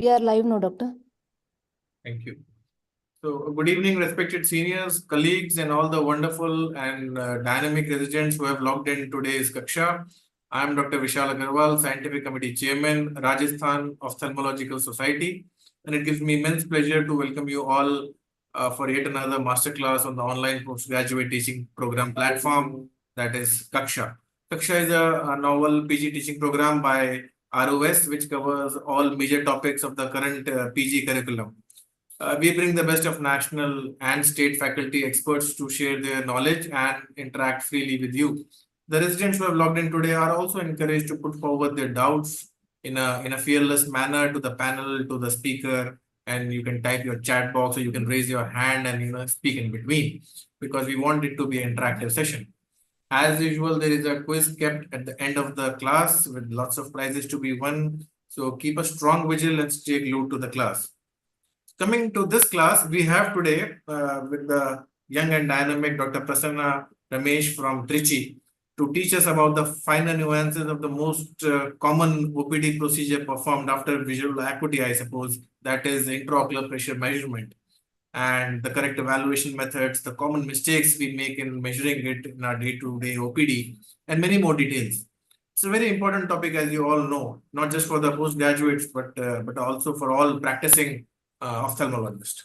We are live now, doctor. Thank you. So, good evening, respected seniors, colleagues, and all the wonderful and dynamic residents who have logged in today's Kaksha. I am Dr. Vishal Agarwal, Scientific Committee Chairman, Rajasthan Ophthalmological Society, and it gives me immense pleasure to welcome you all for yet another masterclass on the online postgraduate teaching program platform, that is Kaksha. Kaksha is a novel PG teaching program by ROS, which covers all major topics of the current PG curriculum. We bring the best of national and state faculty experts to share their knowledge and interact freely with you. The residents who have logged in today are also encouraged to put forward their doubts in a fearless manner to the panel, to the speaker, and you can type your chat box or you can raise your hand and speak in between, because we want it to be an interactive session. As usual, there is a quiz kept at the end of the class with lots of prizes to be won. So keep a strong vigil and stay glued to the class. Coming to this class, we have today with the young and dynamic Dr. Prasanna Ramesh from Trichy to teach us about the finer nuances of the most common OPD procedure performed after visual acuity, I suppose, that is intraocular pressure measurement, and the correct evaluation methods, the common mistakes we make in measuring it in our day-to-day OPD, and many more details. It's a very important topic, as you all know, not just for the postgraduates, but also for all practicing ophthalmologist.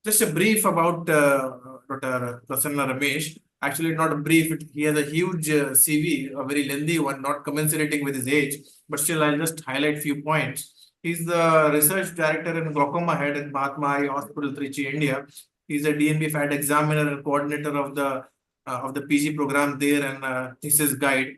Just a brief about Dr. Prasanna Ramesh. Actually, not a brief. He has a huge CV, a very lengthy one, not commensurating with his age. But still, I'll just highlight few points. He's the research director and glaucoma head at Mahatma Eye Hospital, Trichy, India. He's a DNB FAD examiner and coordinator of the PG program there, and thesis guide.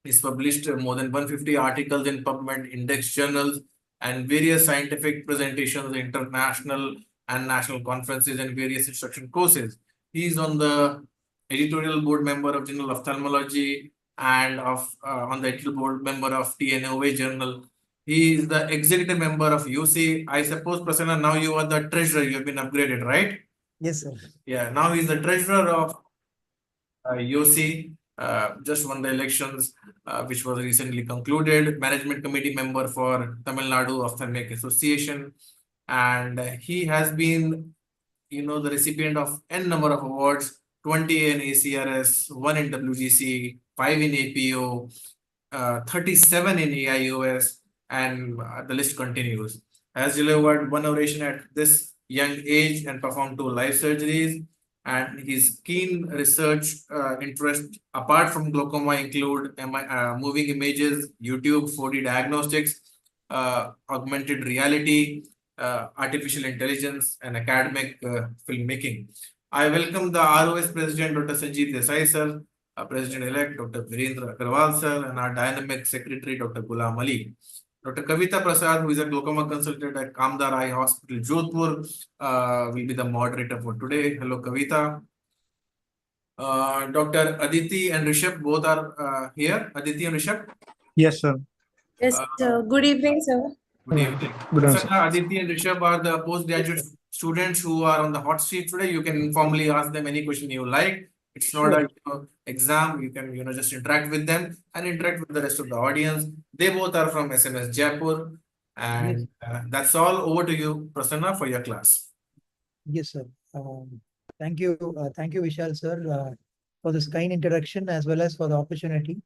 He's published more than 150 articles in PubMed index journals and various scientific presentations, international and national conferences, and various instruction courses. He's on the editorial board member of Journal of Ophthalmology and on the editorial board member of TNOA Journal. He is the executive member of UC. I suppose, Prasanna, now you are the treasurer. You have been upgraded, right? Yes, sir. Yeah, now he's the treasurer of UC. Just won the elections, which was recently concluded. Management committee member for Tamil Nadu Ophthalmic Association, and he has been, the recipient of n number of awards: 20 in ACRS, 1 in WGC, 5 in APO, 37 in AIOS, and the list continues. Has delivered one oration at this young age and performed 2 live surgeries. And his keen research interest, apart from glaucoma, include moving images, YouTube, 4D diagnostics, augmented reality, artificial intelligence, and academic filmmaking. I welcome the ROS President, Dr. Sanjeev Desai, sir, President-elect, Dr. Virendra Agarwal, sir, and our dynamic Secretary, Dr. Ghulam Ali. Dr. Kavita Prasad, who is a glaucoma consultant at Kamdar Eye Hospital, Jodhpur, will be the moderator for today. Hello, Kavita. Dr. Aditi and Rishabh, both are here. Aditi and Rishabh? Yes, sir. Yes, sir. Good evening, sir. Good evening. Good evening, Prasanna, Aditi and Rishabh are the postgraduate students who are on the hot seat today. You can informally ask them any question you like. It's not a exam. You can just interact with them and interact with the rest of the audience. They both are from SMS Jaipur, and that's all. Over to you, Prasanna, for your class. Yes, sir. Thank you, Vishal, sir, for this kind introduction as well as for the opportunity.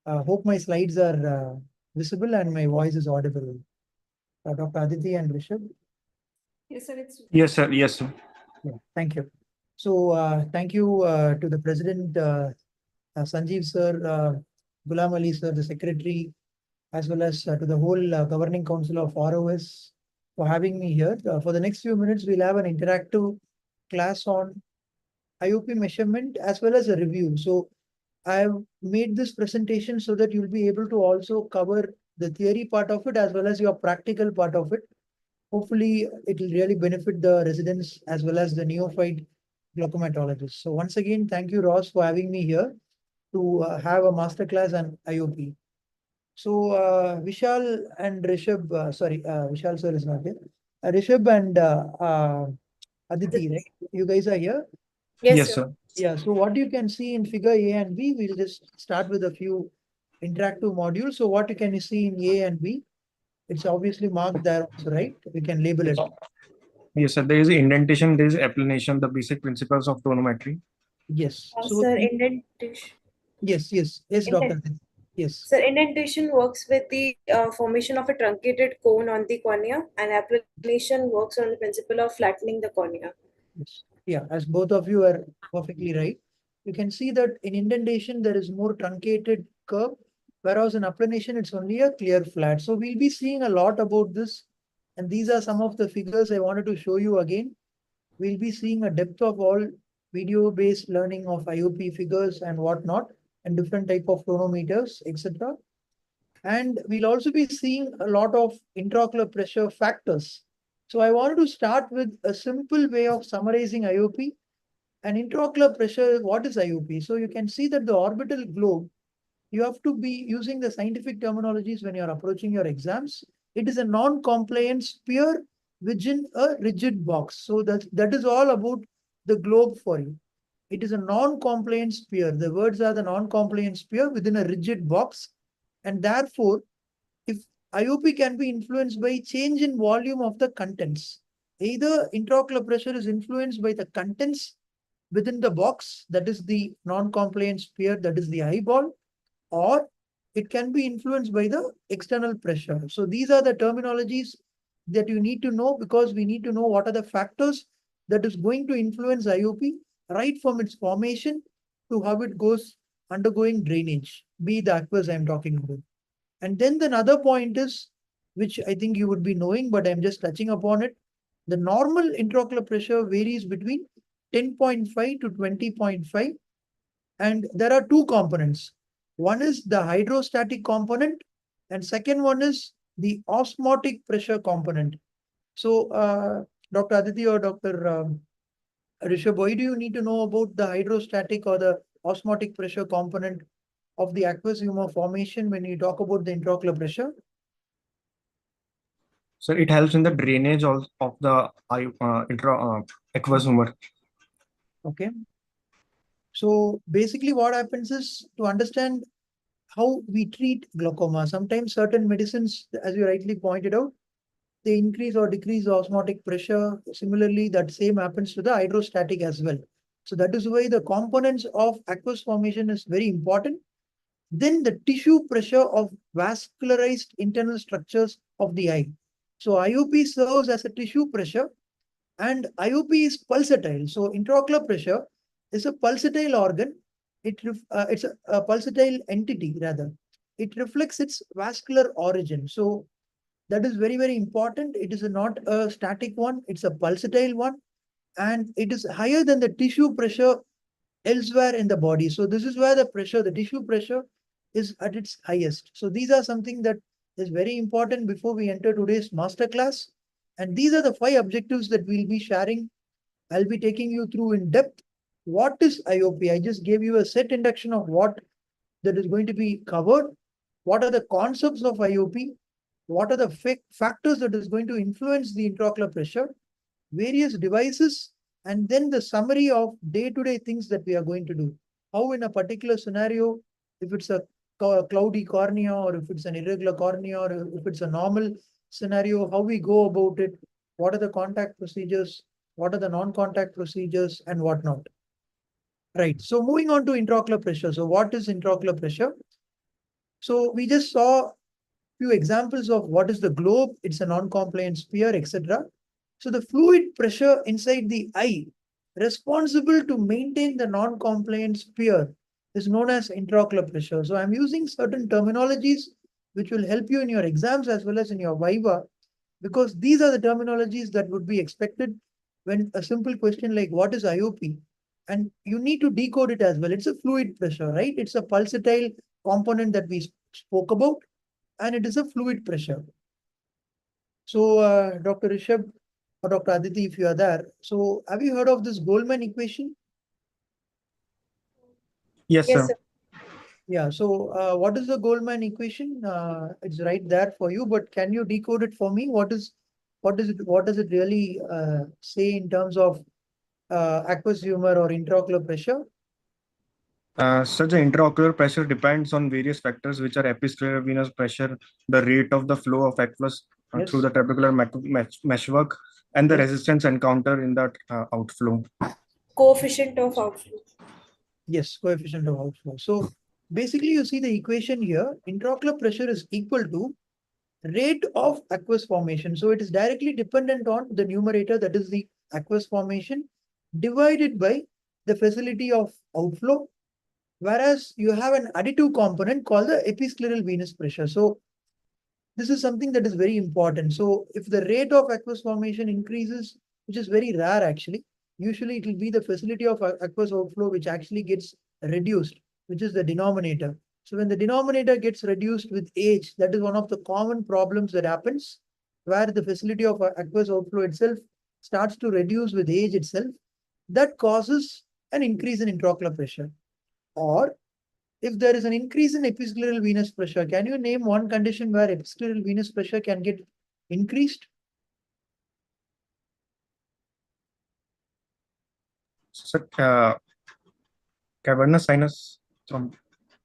Hope my slides are visible and my voice is audible. Dr. Aditi and Rishabh. Yes, sir. Yes, sir. Yes, sir. Yeah, thank you. So, thank you to the President, Sanjeev, sir, Ghulam Ali, sir, the Secretary, as well as to the whole Governing Council of ROS for having me here. For the next few minutes, we'll have an interactive class on IOP measurement as well as a review. So I've made this presentation so that you'll be able to also cover the theory part of it as well as your practical part of it. Hopefully, it will really benefit the residents as well as the neophyte glaucomatologists. So once again, thank you, Ross, for having me here to have a masterclass on IOP. So Vishal and Rishabh, Vishal sir is not here. Rishabh and Aditi, right? You guys are here? Yes, sir. Yeah, so what you can see in figure A and B, we'll just start with a few interactive modules. So what you can see in A and B It's obviously marked there also, right? We can label it. Yes, sir. There is indentation, there is applanation, the basic principles of tonometry. Yes. So Sir, indentation. yes, doctor. Yes. Sir, indentation works with the formation of a truncated cone on the cornea, and applanation works on the principle of flattening the cornea. Yes. Yeah, as both of you are perfectly right. You can see that in indentation there is more truncated curve, whereas in applanation it's only a clear flat. So we'll be seeing a lot about this, and these are some of the figures I wanted to show you again. We'll be seeing a depth of all video-based learning of IOP figures and whatnot, and different type of tonometers, etc. And we'll also be seeing a lot of intraocular pressure factors. So I wanted to start with a simple way of summarizing IOP. And intraocular pressure, what is IOP? So you can see that the orbital globe, you have to be using the scientific terminologies when you're approaching your exams. It is a non-compliant sphere within a rigid box. So that is all about the globe for you. It is a non-compliant sphere. The words are the non-compliant sphere within a rigid box. And therefore, if IOP can be influenced by change in volume of the contents, either intraocular pressure is influenced by the contents within the box, that is the non-compliant sphere, that is the eyeball, or it can be influenced by the external pressure. So these are the terminologies that you need to know, because we need to know what are the factors that is going to influence IOP right from its formation to how it goes undergoing drainage, be the aqueous I'm talking about. And then the another point is, which I think you would be knowing, but I'm just touching upon it. The normal intraocular pressure varies between 10.5 to 20.5. And there are two components. One is the hydrostatic component, and second one is the osmotic pressure component. So, Dr. Aditi or Dr. Rishabh, why do you need to know about the hydrostatic or the osmotic pressure component of the aqueous humor formation when you talk about the intraocular pressure? So it helps in the drainage of the aqueous humor. Okay. So basically what happens is, to understand how we treat glaucoma, sometimes certain medicines, as you rightly pointed out, they increase or decrease the osmotic pressure. Similarly, that same happens to the hydrostatic as well. So that is why the components of aqueous formation is very important. Then the tissue pressure of vascularized internal structures of the eye. So IOP serves as a tissue pressure, and IOP is pulsatile. So intraocular pressure is a pulsatile organ. It's a pulsatile entity rather. It reflects its vascular origin. So that is very, very important. It is not a static one. It's a pulsatile one. And it is higher than the tissue pressure elsewhere in the body. So this is where the tissue pressure is at its highest. So these are something that is very important before we enter today's masterclass. And these are the 5 objectives that we'll be sharing. I'll be taking you through in depth. What is IOP? I just gave you a set induction of what that is going to be covered. What are the concepts of IOP? What are the factors that is going to influence the intraocular pressure? Various devices, and then the summary of day-to-day things that we are going to do. How in a particular scenario, if it's a cloudy cornea, or if it's an irregular cornea, or if it's a normal scenario, how we go about it, what are the contact procedures, what are the non-contact procedures, and whatnot. Right. So moving on to intraocular pressure. So what is intraocular pressure? So we just saw few examples of what is the globe. It's a non-compliant sphere, etc. So the fluid pressure inside the eye responsible to maintain the non-compliant sphere is known as intraocular pressure. So I'm using certain terminologies which will help you in your exams as well as in your viva, because these are the terminologies that would be expected when a simple question like what is IOP, and you need to decode it as well. It's a fluid pressure, right? It's a pulsatile component that we spoke about, and it is a fluid pressure. So, Dr. Rishabh or Dr. Aditi, if you are there, so have you heard of this Goldman equation? Yes, Yes, sir. sir. Yeah, so what is the Goldman equation? It's right there for you, but can you decode it for me? What does it really say in terms of aqueous humor or intraocular pressure? Such the intraocular pressure depends on various factors, which are episcleral venous pressure, the rate of the flow of aqueous through Yes. the trabecular meshwork, and the Yes. resistance encountered in that outflow. Coefficient of outflow. Yes, coefficient of outflow. So basically, you see the equation here. Intraocular pressure is equal to rate of aqueous formation. So it is directly dependent on the numerator, that is the aqueous formation, divided by the facility of outflow. Whereas you have an additive component called the episcleral venous pressure. So this is something that is very important. So if the rate of aqueous formation increases, which is very rare actually, usually it will be the facility of aqueous outflow which actually gets reduced, which is the denominator. So when the denominator gets reduced with age, that is one of the common problems that happens, where the facility of aqueous outflow itself starts to reduce with age itself. That causes an increase in intraocular pressure. Or if there is an increase in episcleral venous pressure, can you name one condition where episcleral venous pressure can get increased? So, cavernous sinus,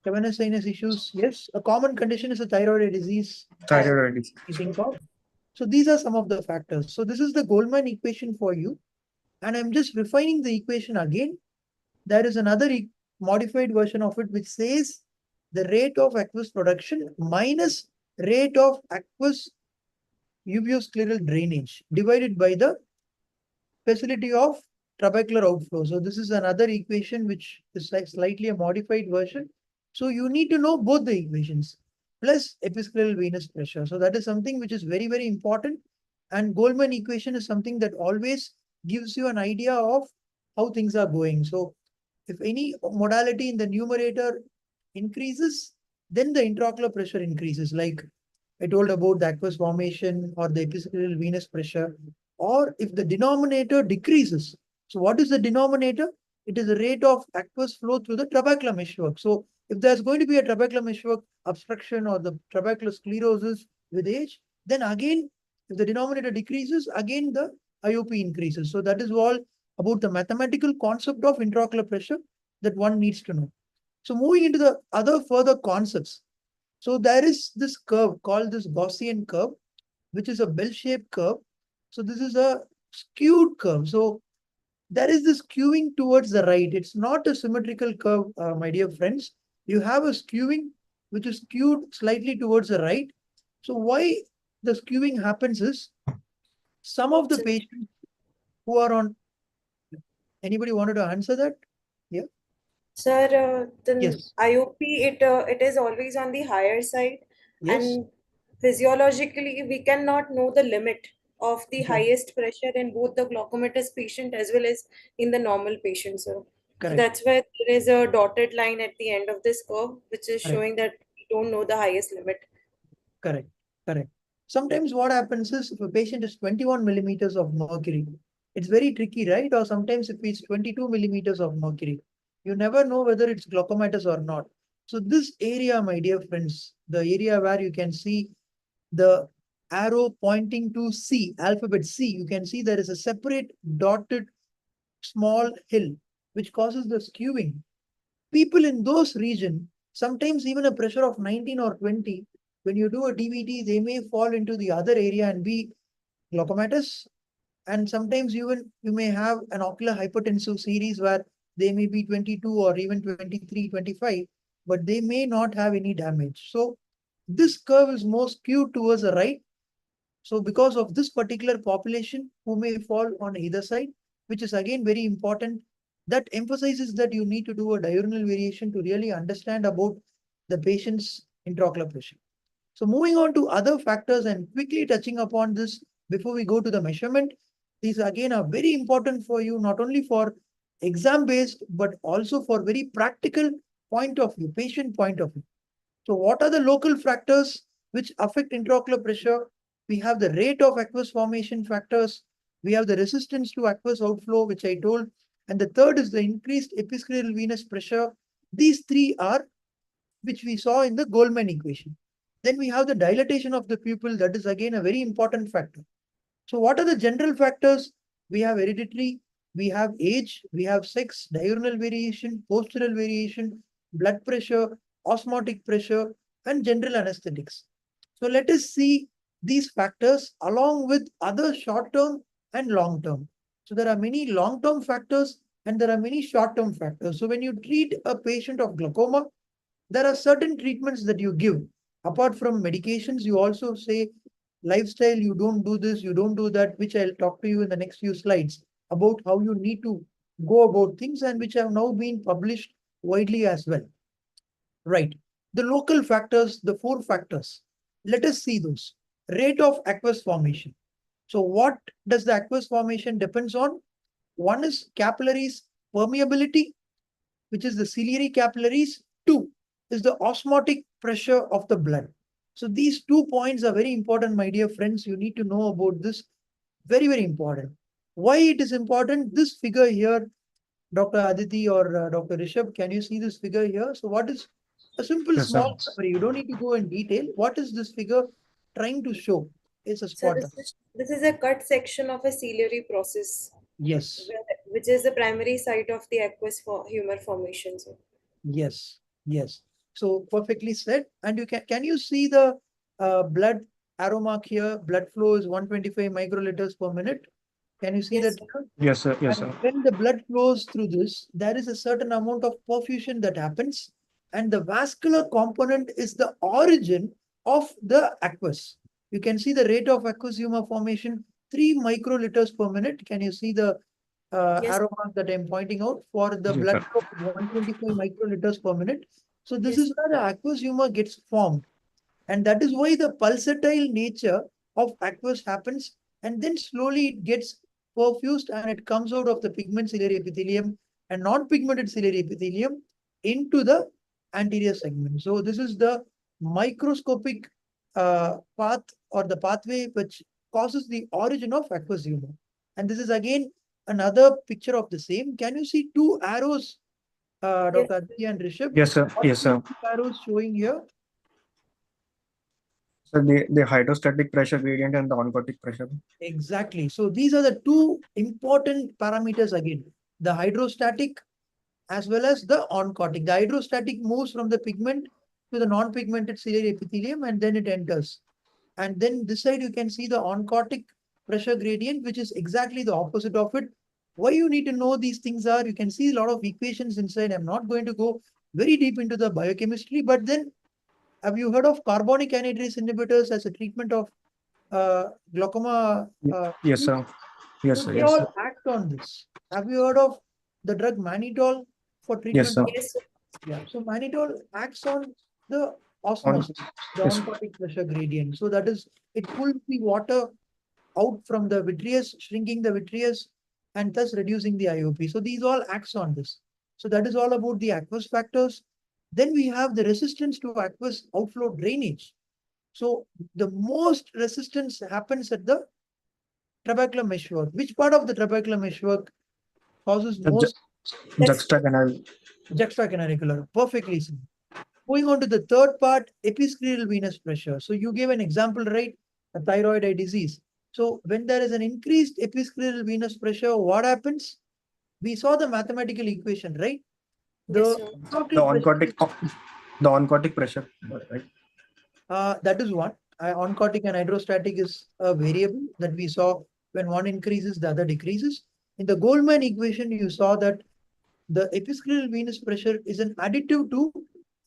Cavernous sinus issues, yes. A common condition is a thyroid disease, thyroid. you think of. So these are some of the factors. So this is the Goldman equation for you. And I'm just refining the equation again. There is another modified version of it which says the rate of aqueous production minus rate of aqueous uveoscleral drainage divided by the facility of trabecular outflow. So this is another equation which is slightly a modified version. So you need to know both the equations plus episcleral venous pressure. So that is something which is very, very important. And Goldman equation is something that always gives you an idea of how things are going. So if any modality in the numerator increases, then the intraocular pressure increases. Like I told about the aqueous formation or the episcleral venous pressure, or if the denominator decreases. So what is the denominator? It is the rate of aqueous flow through the trabecular meshwork. So if there's going to be a trabecular meshwork obstruction or the trabecular sclerosis with age, then again, if the denominator decreases, again the IOP increases. So that is all about the mathematical concept of intraocular pressure that one needs to know. So moving into the other further concepts. So there is this curve called this Gaussian curve, which is a bell-shaped curve. So this is a skewed curve. So there is this skewing towards the right. It's not a symmetrical curve, my dear friends. You have a skewing which is skewed slightly towards the right. So why the skewing happens is some of the So, patients who are on, anybody wanted to answer that? Yeah. sir, the Yes. IOP, it is always on the higher side, Yes. and physiologically we cannot know the limit of the Okay. highest pressure in both the glaucomatous patient as well as in the normal patient, sir. So Correct. that's why there is a dotted line at the end of this curve, which is Correct. showing that we don't know the highest limit. Correct. Correct. Sometimes what happens is if a patient is 21 millimeters of mercury, it's very tricky, right? Or sometimes if it's 22 millimeters of mercury, you never know whether it's glaucomatous or not. So this area, my dear friends, the area where you can see the arrow pointing to C, alphabet C, you can see there is a separate dotted small hill, which causes the skewing. People in those region, sometimes even a pressure of 19 or 20, when you do a DVT, they may fall into the other area and be glaucomatous. And sometimes even you may have an ocular hypertensive series where they may be 22 or even 23, 25, but they may not have any damage. So this curve is more skewed towards the right. So because of this particular population who may fall on either side, which is again very important, that emphasizes that you need to do a diurnal variation to really understand about the patient's intraocular pressure. So moving on to other factors and quickly touching upon this before we go to the measurement, these again are very important for you, not only for exam based, but also for very practical point of view, patient point of view. So what are the local factors which affect intraocular pressure? We have the rate of aqueous formation factors. We have the resistance to aqueous outflow, which I told. And the third is the increased episcleral venous pressure. These three are which we saw in the Goldman equation. Then we have the dilatation of the pupil. That is again a very important factor. So what are the general factors? We have hereditary, we have age, we have sex, diurnal variation, postural variation, blood pressure, osmotic pressure, and general anesthetics. So let us see these factors along with other short-term and long-term. So there are many long-term factors and there are many short-term factors. So when you treat a patient of glaucoma, there are certain treatments that you give. Apart from medications, you also say lifestyle, you don't do this, you don't do that, which I'll talk to you in the next few slides about how you need to go about things and which have now been published widely as well. Right. The local factors, the 4 factors. Let us see those. Rate of aqueous formation. So what does the aqueous formation depends on? One is capillaries permeability, which is the ciliary capillaries. 2 is the osmotic pressure of the blood. So these 2 points are very important, my dear friends. You need to know about this. Very, very important. Why it is important? This figure here, Dr. Aditi or Dr. Rishabh, can you see this figure here? So what is a simple Yes, small sir. summary? You don't need to go in detail. What is this figure trying to show? It's a So spotter. this is a cut section of a ciliary process, Yes. which is the primary site of the aqueous humor formation. So Yes, yes. So perfectly said. And you can you see the blood arrow mark here? Blood flow is 125 microliters per minute. Can you see yes, that sir. here? Yes, sir. Yes, And sir. when the blood flows through this, there is a certain amount of perfusion that happens, and the vascular component is the origin of the aqueous. You can see the rate of aqueous humor formation 3 microliters per minute. Can you see the Yes, arrow mark that I'm pointing out for the Yes, blood sir. flow of 125 microliters per minute? So this yes, is where the aqueous humor gets formed. And that is why the pulsatile nature of aqueous happens. And then slowly it gets perfused and it comes out of the pigment ciliary epithelium and non-pigmented ciliary epithelium into the anterior segment. So this is the microscopic path or the pathway which causes the origin of aqueous humor. And this is again another picture of the same. Can you see 2 arrows, yes, Dr. Aditya and Rishabh? Yes, sir. What Yes, are these sir. 2 arrows showing here? So the hydrostatic pressure gradient and the oncotic pressure. Exactly. So these are the 2 important parameters again, the hydrostatic as well as the oncotic. The hydrostatic moves from the pigment to the non-pigmented ciliary epithelium and then it enters. And then this side you can see the oncotic pressure gradient, which is exactly the opposite of it. Why you need to know these things are, you can see a lot of equations inside. I'm not going to go very deep into the biochemistry, but then have you heard of carbonic anhydrase inhibitors as a treatment of glaucoma? Yes, sir. Yes, So sir. they Yes, all sir. act on this. Have you heard of the drug mannitol for Yes, treatment sir. of? yes, sir. Yeah. So mannitol acts on the On. osmosis, the Yes. oncotic pressure gradient. So that is, it pulls the water out from the vitreous, shrinking the vitreous, and thus reducing the IOP. So these all acts on this. So that is all about the aqueous factors. Then we have the resistance to aqueous outflow drainage. So the most resistance happens at the trabecular meshwork. Which part of the trabecular meshwork causes The most That's juxtacanal. juxtacanalicula? Perfectly seen. Moving on to the third part, episcleral venous pressure. So you gave an example, right? A thyroid eye disease. So when there is an increased episcleral venous pressure, what happens? We saw the mathematical equation, right? yes, The sir. The total pressure, oncotic. The oncotic pressure. Right. that is one. Oncotic and hydrostatic is a variable that we saw when one increases, the other decreases. In the Goldman equation, you saw that the episcleral venous pressure is an additive to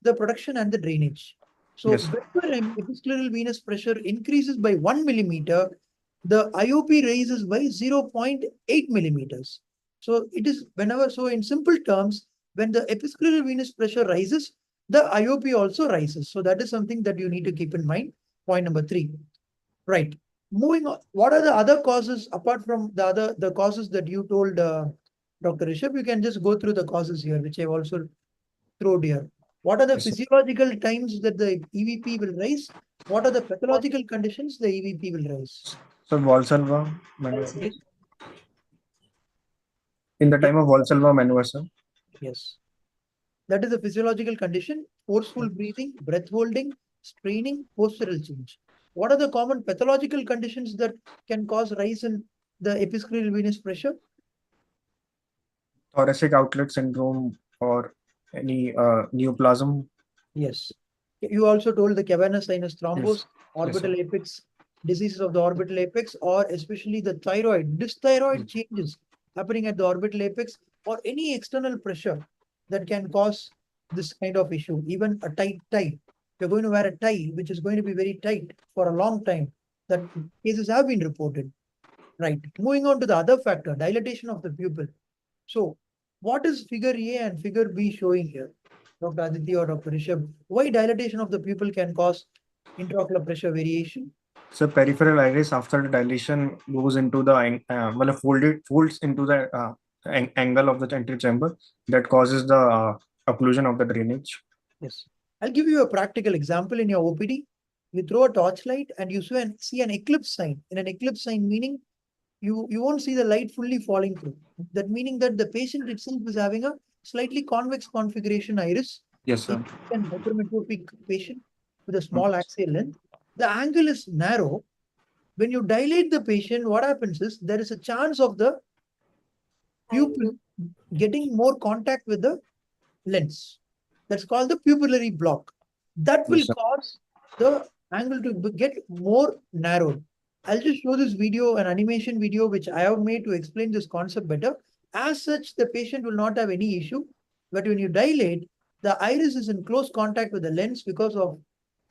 the production and the drainage. So Yes, sir. whenever an episcleral venous pressure increases by 1 millimeter, the IOP rises by 0.8 millimeters. So it is whenever, so in simple terms, when the episcleral venous pressure rises, the IOP also rises. So that is something that you need to keep in mind. Point number 3. Right. Moving on, what are the other causes apart from the causes that you told, Dr. Rishabh? You can just go through the causes here, which I've also thrown here. What are the Yes, sir. physiological times that the EVP will rise? What are the pathological conditions the EVP will rise? So Valsalva maneuver. Also, Yes, In the yes, time of Valsalva maneuver, sir. yes. That is a physiological condition, forceful breathing, breath holding, straining, postural change. What are the common pathological conditions that can cause rise in the episcleral venous pressure? thoracic outlet syndrome or any neoplasm. Yes. You also told the cavernous sinus Yes. thrombus, Yes, orbital sir. apex, diseases of the orbital apex, or especially the thyroid, dysthyroid changes happening at the orbital apex, or any external pressure that can cause this kind of issue. Even a tight tie. You're going to wear a tie, which is going to be very tight for a long time. That cases have been reported. Right. Moving on to the other factor, dilatation of the pupil. So, what is figure A and figure B showing here? Dr. Aditi or Dr. Rishabh, why dilatation of the pupil can cause intraocular pressure variation? So peripheral iris after the dilation goes into the well, folds into the angle of the anterior chamber that causes the occlusion of the drainage. Yes. I'll give you a practical example in your OPD. You throw a torchlight and you see an eclipse sign. In an eclipse sign, meaning you won't see the light fully falling through. That meaning that the patient itself is having a slightly convex configuration iris. Yes, If sir. an hypermetropic patient with a small axial length, the angle is narrow. When you dilate the patient, what happens is there is a chance of the pupil getting more contact with the lens. That's called the pupillary block. That Yes, will sir. cause the angle to get more narrowed. I'll just show this video, an animation video, which I have made to explain this concept better. As such, the patient will not have any issue. But when you dilate, the iris is in close contact with the lens because of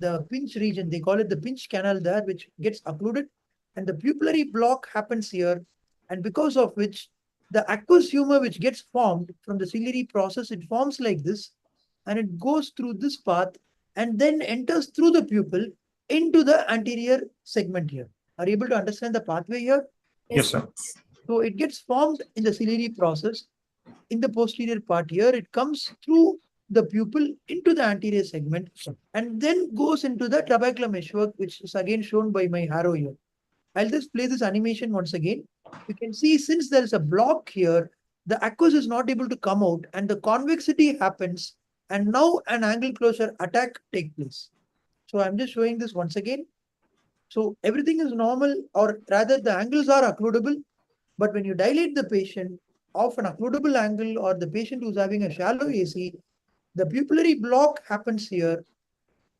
the pinch region. They call it the pinch canal there, which gets occluded. And the pupillary block happens here. And because of which the aqueous humor which gets formed from the ciliary process, it forms like this, and it goes through this path and then enters through the pupil into the anterior segment here. Are you able to understand the pathway here? Yes, sir. So it gets formed in the ciliary process. In the posterior part here, it comes through the pupil into the anterior segment and then goes into the trabecular meshwork, which is again shown by my arrow here. I'll just play this animation once again. You can see since there is a block here, the aqueous is not able to come out and the convexity happens, and now an angle closure attack take place. So I'm just showing this once again. So everything is normal, or rather the angles are occludable, but when you dilate the patient of an occludable angle or the patient who's having a shallow AC, the pupillary block happens here,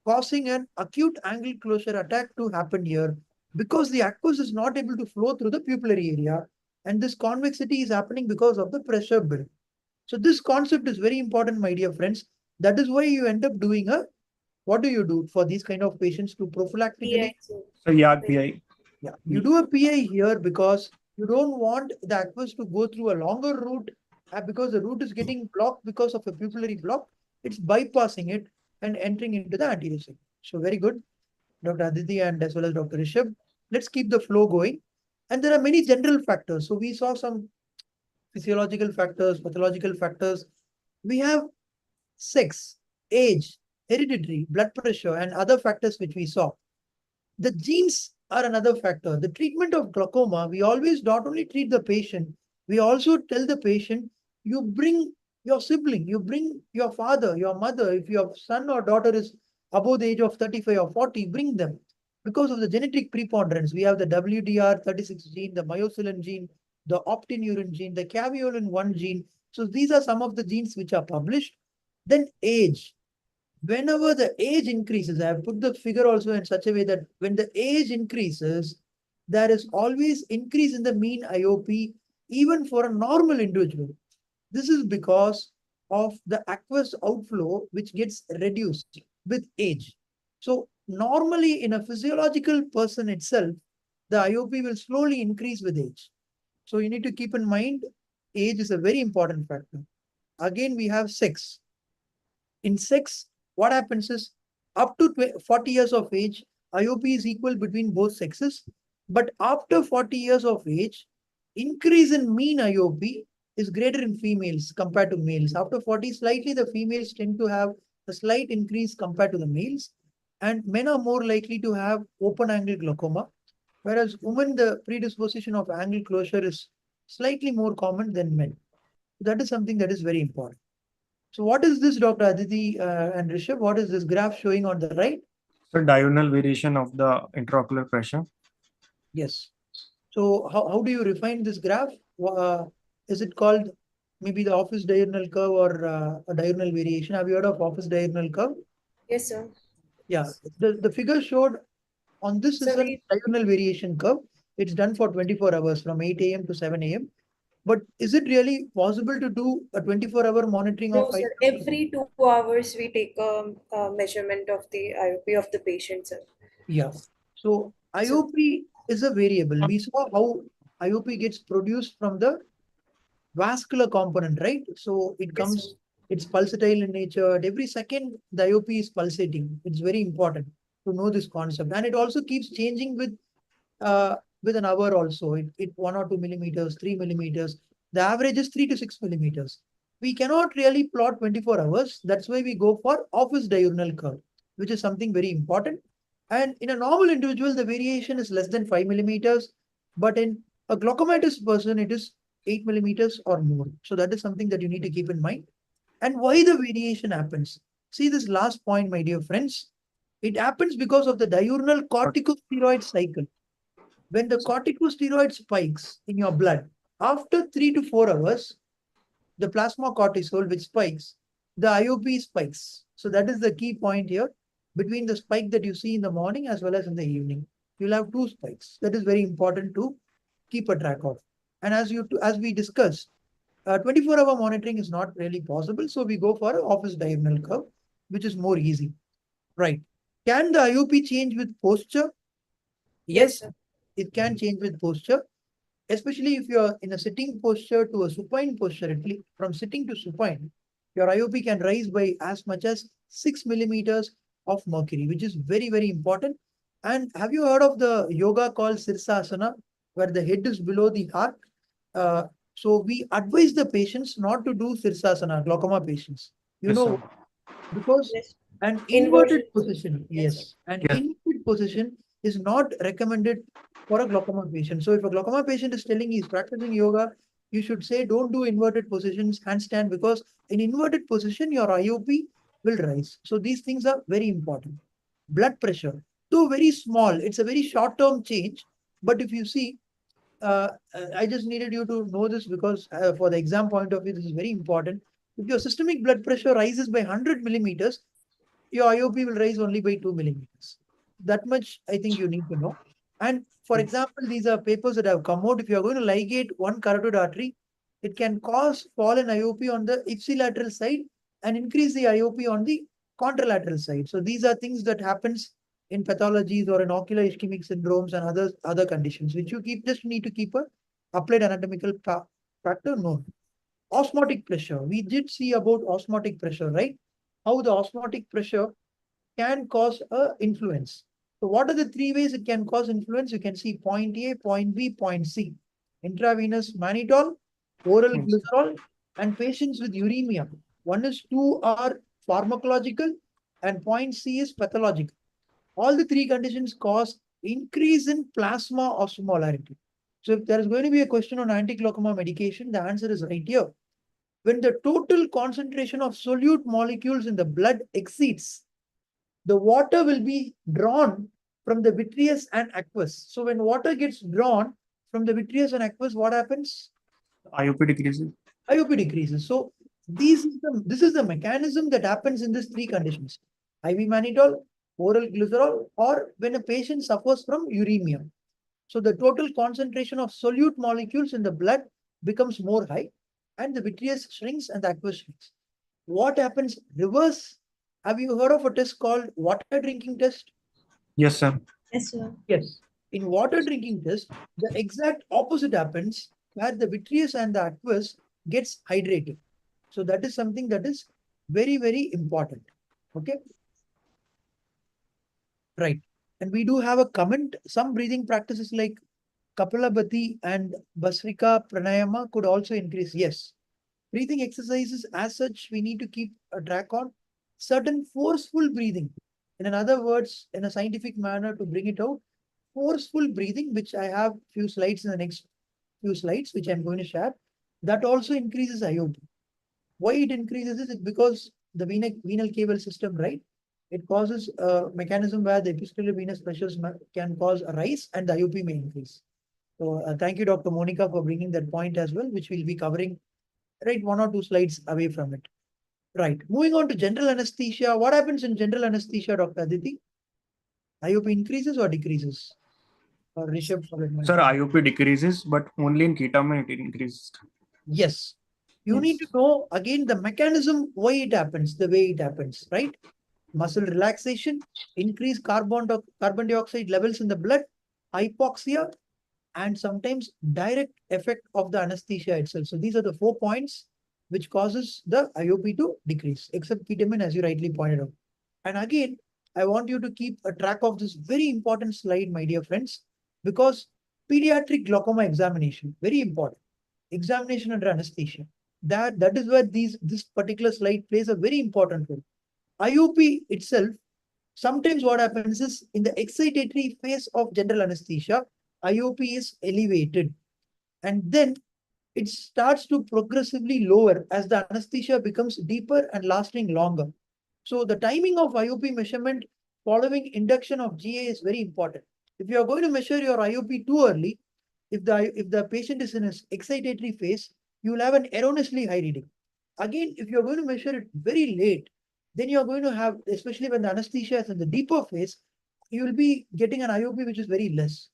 causing an acute angle closure attack to happen here because the aqueous is not able to flow through the pupillary area, and this convexity is happening because of the pressure build. So this concept is very important, my dear friends. That is why you end up doing a, what do you do for these kind of patients to prophylactically? So yeah, PI. Yeah, you do a PI here because you don't want the aqueous to go through a longer route because the route is getting blocked because of a pupillary block. It's bypassing it and entering into the anterior segment. So very good, Dr. Aditi and as well as Dr. Rishabh. Let's keep the flow going. And there are many general factors. So we saw some physiological factors, pathological factors. We have sex, age, hereditary, blood pressure, and other factors which we saw. The genes are another factor. The treatment of glaucoma, we always not only treat the patient, we also tell the patient, you bring your sibling, you bring your father, your mother. If your son or daughter is above the age of 35 or 40, bring them. Because of the genetic preponderance, we have the WDR36 gene, the myocillin gene, the optineurin gene, the caveolin 1 gene. So these are some of the genes which are published. Then age. Whenever the age increases, I have put the figure also in such a way that when the age increases, there is always increase in the mean IOP, even for a normal individual. This is because of the aqueous outflow, which gets reduced with age. So normally in a physiological person itself, the IOP will slowly increase with age. So you need to keep in mind, age is a very important factor. Again, we have sex. In sex, what happens is up to 40 years of age, IOP is equal between both sexes. But after 40 years of age, increase in mean IOP is greater in females compared to males. After 40, slightly the females tend to have a slight increase compared to the males. And men are more likely to have open angle glaucoma. Whereas women, the predisposition of angle closure is slightly more common than men. That is something that is very important. So what is this, Dr. Aditi and Rishabh? What is this graph showing on the right? So diurnal variation of the intraocular pressure. Yes. So how do you refine this graph? Is it called maybe the office diurnal curve or a diurnal variation. Have you heard of office diurnal curve? Yes, sir. Yeah, the figure showed on this is So a we diurnal variation curve. It's done for 24 hours from 8 a.m. to 7 a.m. But is it really possible to do a 24-hour monitoring No, of sir. IOP? Every 2 hours we take a measurement of the IOP of the patient, sir. Yeah. So So IOP is a variable. We saw how IOP gets produced from the vascular component, right? So it yes, sir. comes, it's pulsatile in nature. At every second, the IOP is pulsating. It's very important to know this concept. And it also keeps changing with an hour also. It 1 or 2 millimeters, 3 millimeters. The average is 3 to 6 millimeters. We cannot really plot 24 hours. That's why we go for office diurnal curve, which is something very important. And in a normal individual, the variation is less than 5 millimeters. But in a glaucomatous person, it is 8 millimeters or more. So that is something that you need to keep in mind. And why the variation happens? See this last point, my dear friends. It happens because of the diurnal corticosteroid cycle. When the corticosteroid spikes in your blood, after 3 to 4 hours, the plasma cortisol which spikes, the IOP spikes. So that is the key point here between the spike that you see in the morning as well as in the evening. You'll have two spikes. That is very important to keep a track of. And as we discussed, 24-hour monitoring is not really possible. So we go for an office diurnal curve, which is more easy. Right. Can the IOP change with posture? Yes, Yes, sir. it can change with posture, especially if you're in a sitting posture to a supine posture, at least from sitting to supine, your IOP can rise by as much as 6 millimeters of mercury, which is very, very important. And have you heard of the yoga called Sirsasana, where the head is below the heart? Uh, so we advise the patients not to do Sirsasana, glaucoma patients. You Yes, sir. know, because Yes. an inverted Inversion. position, Yes, sir. yes, an Yes. inverted position is not recommended for a glaucoma patient. So if a glaucoma patient is telling he's practicing yoga, you should say don't do inverted positions, handstand, because in inverted position, your IOP will rise. So these things are very important. Blood pressure, though very small, it's a very short-term change. But if you see, I just needed you to know this because for the exam point of view, this is very important. If your systemic blood pressure rises by 100 millimeters, your IOP will rise only by 2 millimeters. That much I think you need to know. And for example, these are papers that have come out. If you are going to ligate one carotid artery, it can cause fall in IOP on the ipsilateral side and increase the IOP on the contralateral side. So these are things that happens in pathologies or in ocular ischemic syndromes and other conditions, which you just need to keep a applied anatomical factor known. Osmotic pressure. We did see about osmotic pressure, right? How the osmotic pressure can cause a influence. So what are the three ways it can cause influence? You can see point A, point B, point C. Intravenous mannitol, oral Yes. glycerol, and patients with uremia. One is two are pharmacological and point C is pathological. All the three conditions cause increase in plasma osmolarity. So if there is going to be a question on anti-glaucoma medication, the answer is right here. When the total concentration of solute molecules in the blood exceeds, the water will be drawn from the vitreous and aqueous. So when water gets drawn from the vitreous and aqueous, what happens? IOP decreases. IOP decreases. So this is the mechanism that happens in these three conditions. IV mannitol, oral glycerol, or when a patient suffers from uremia. So the total concentration of solute molecules in the blood becomes more high and the vitreous shrinks and the aqueous shrinks. What happens reverse? Have you heard of a test called water drinking test? Yes, sir. Yes, sir. Yes. In water drinking test, the exact opposite happens where the vitreous and the aqueous gets hydrated. So that is something that is very, very important. Okay. Right. And we do have a comment. Some breathing practices like Kapalabhati and Basrika Pranayama could also increase. Yes. Breathing exercises as such, we need to keep a track on certain forceful breathing. In other words, in a scientific manner to bring it out, forceful breathing, which I have few slides in the next few slides, which I'm going to share, that also increases IOP. Why it increases is because the venal cable system, right? It causes a mechanism where the epistellar venous pressures can cause a rise and the IOP may increase. So thank you, Dr. Monica, for bringing that point as well, which we'll be covering right? 1 or 2 slides away from it. Right. Moving on to general anesthesia. What happens in general anesthesia, Dr. Aditi? IOP increases or decreases? Or Rishabh? Sir, IOP decreases, but only in ketamine it increases. Yes. You need to know again the mechanism why it happens, the way it happens, right? Muscle relaxation, increase carbon dioxide levels in the blood, hypoxia, and sometimes direct effect of the anesthesia itself. So these are the 4 points which causes the IOP to decrease, except ketamine, as you rightly pointed out. And again, I want you to keep a track of this very important slide, my dear friends, because pediatric glaucoma examination, very important. Examination under anesthesia. That is where this particular slide plays a very important role. IOP itself, sometimes what happens is in the excitatory phase of general anesthesia, IOP is elevated. And then it starts to progressively lower as the anesthesia becomes deeper and lasting longer. So the timing of IOP measurement following induction of GA is very important. If you are going to measure your IOP too early, if the patient is in an excitatory phase, you will have an erroneously high reading. Again, if you are going to measure it very late, then you are going to have, especially when the anesthesia is in the deeper phase, you will be getting an IOP which is very less.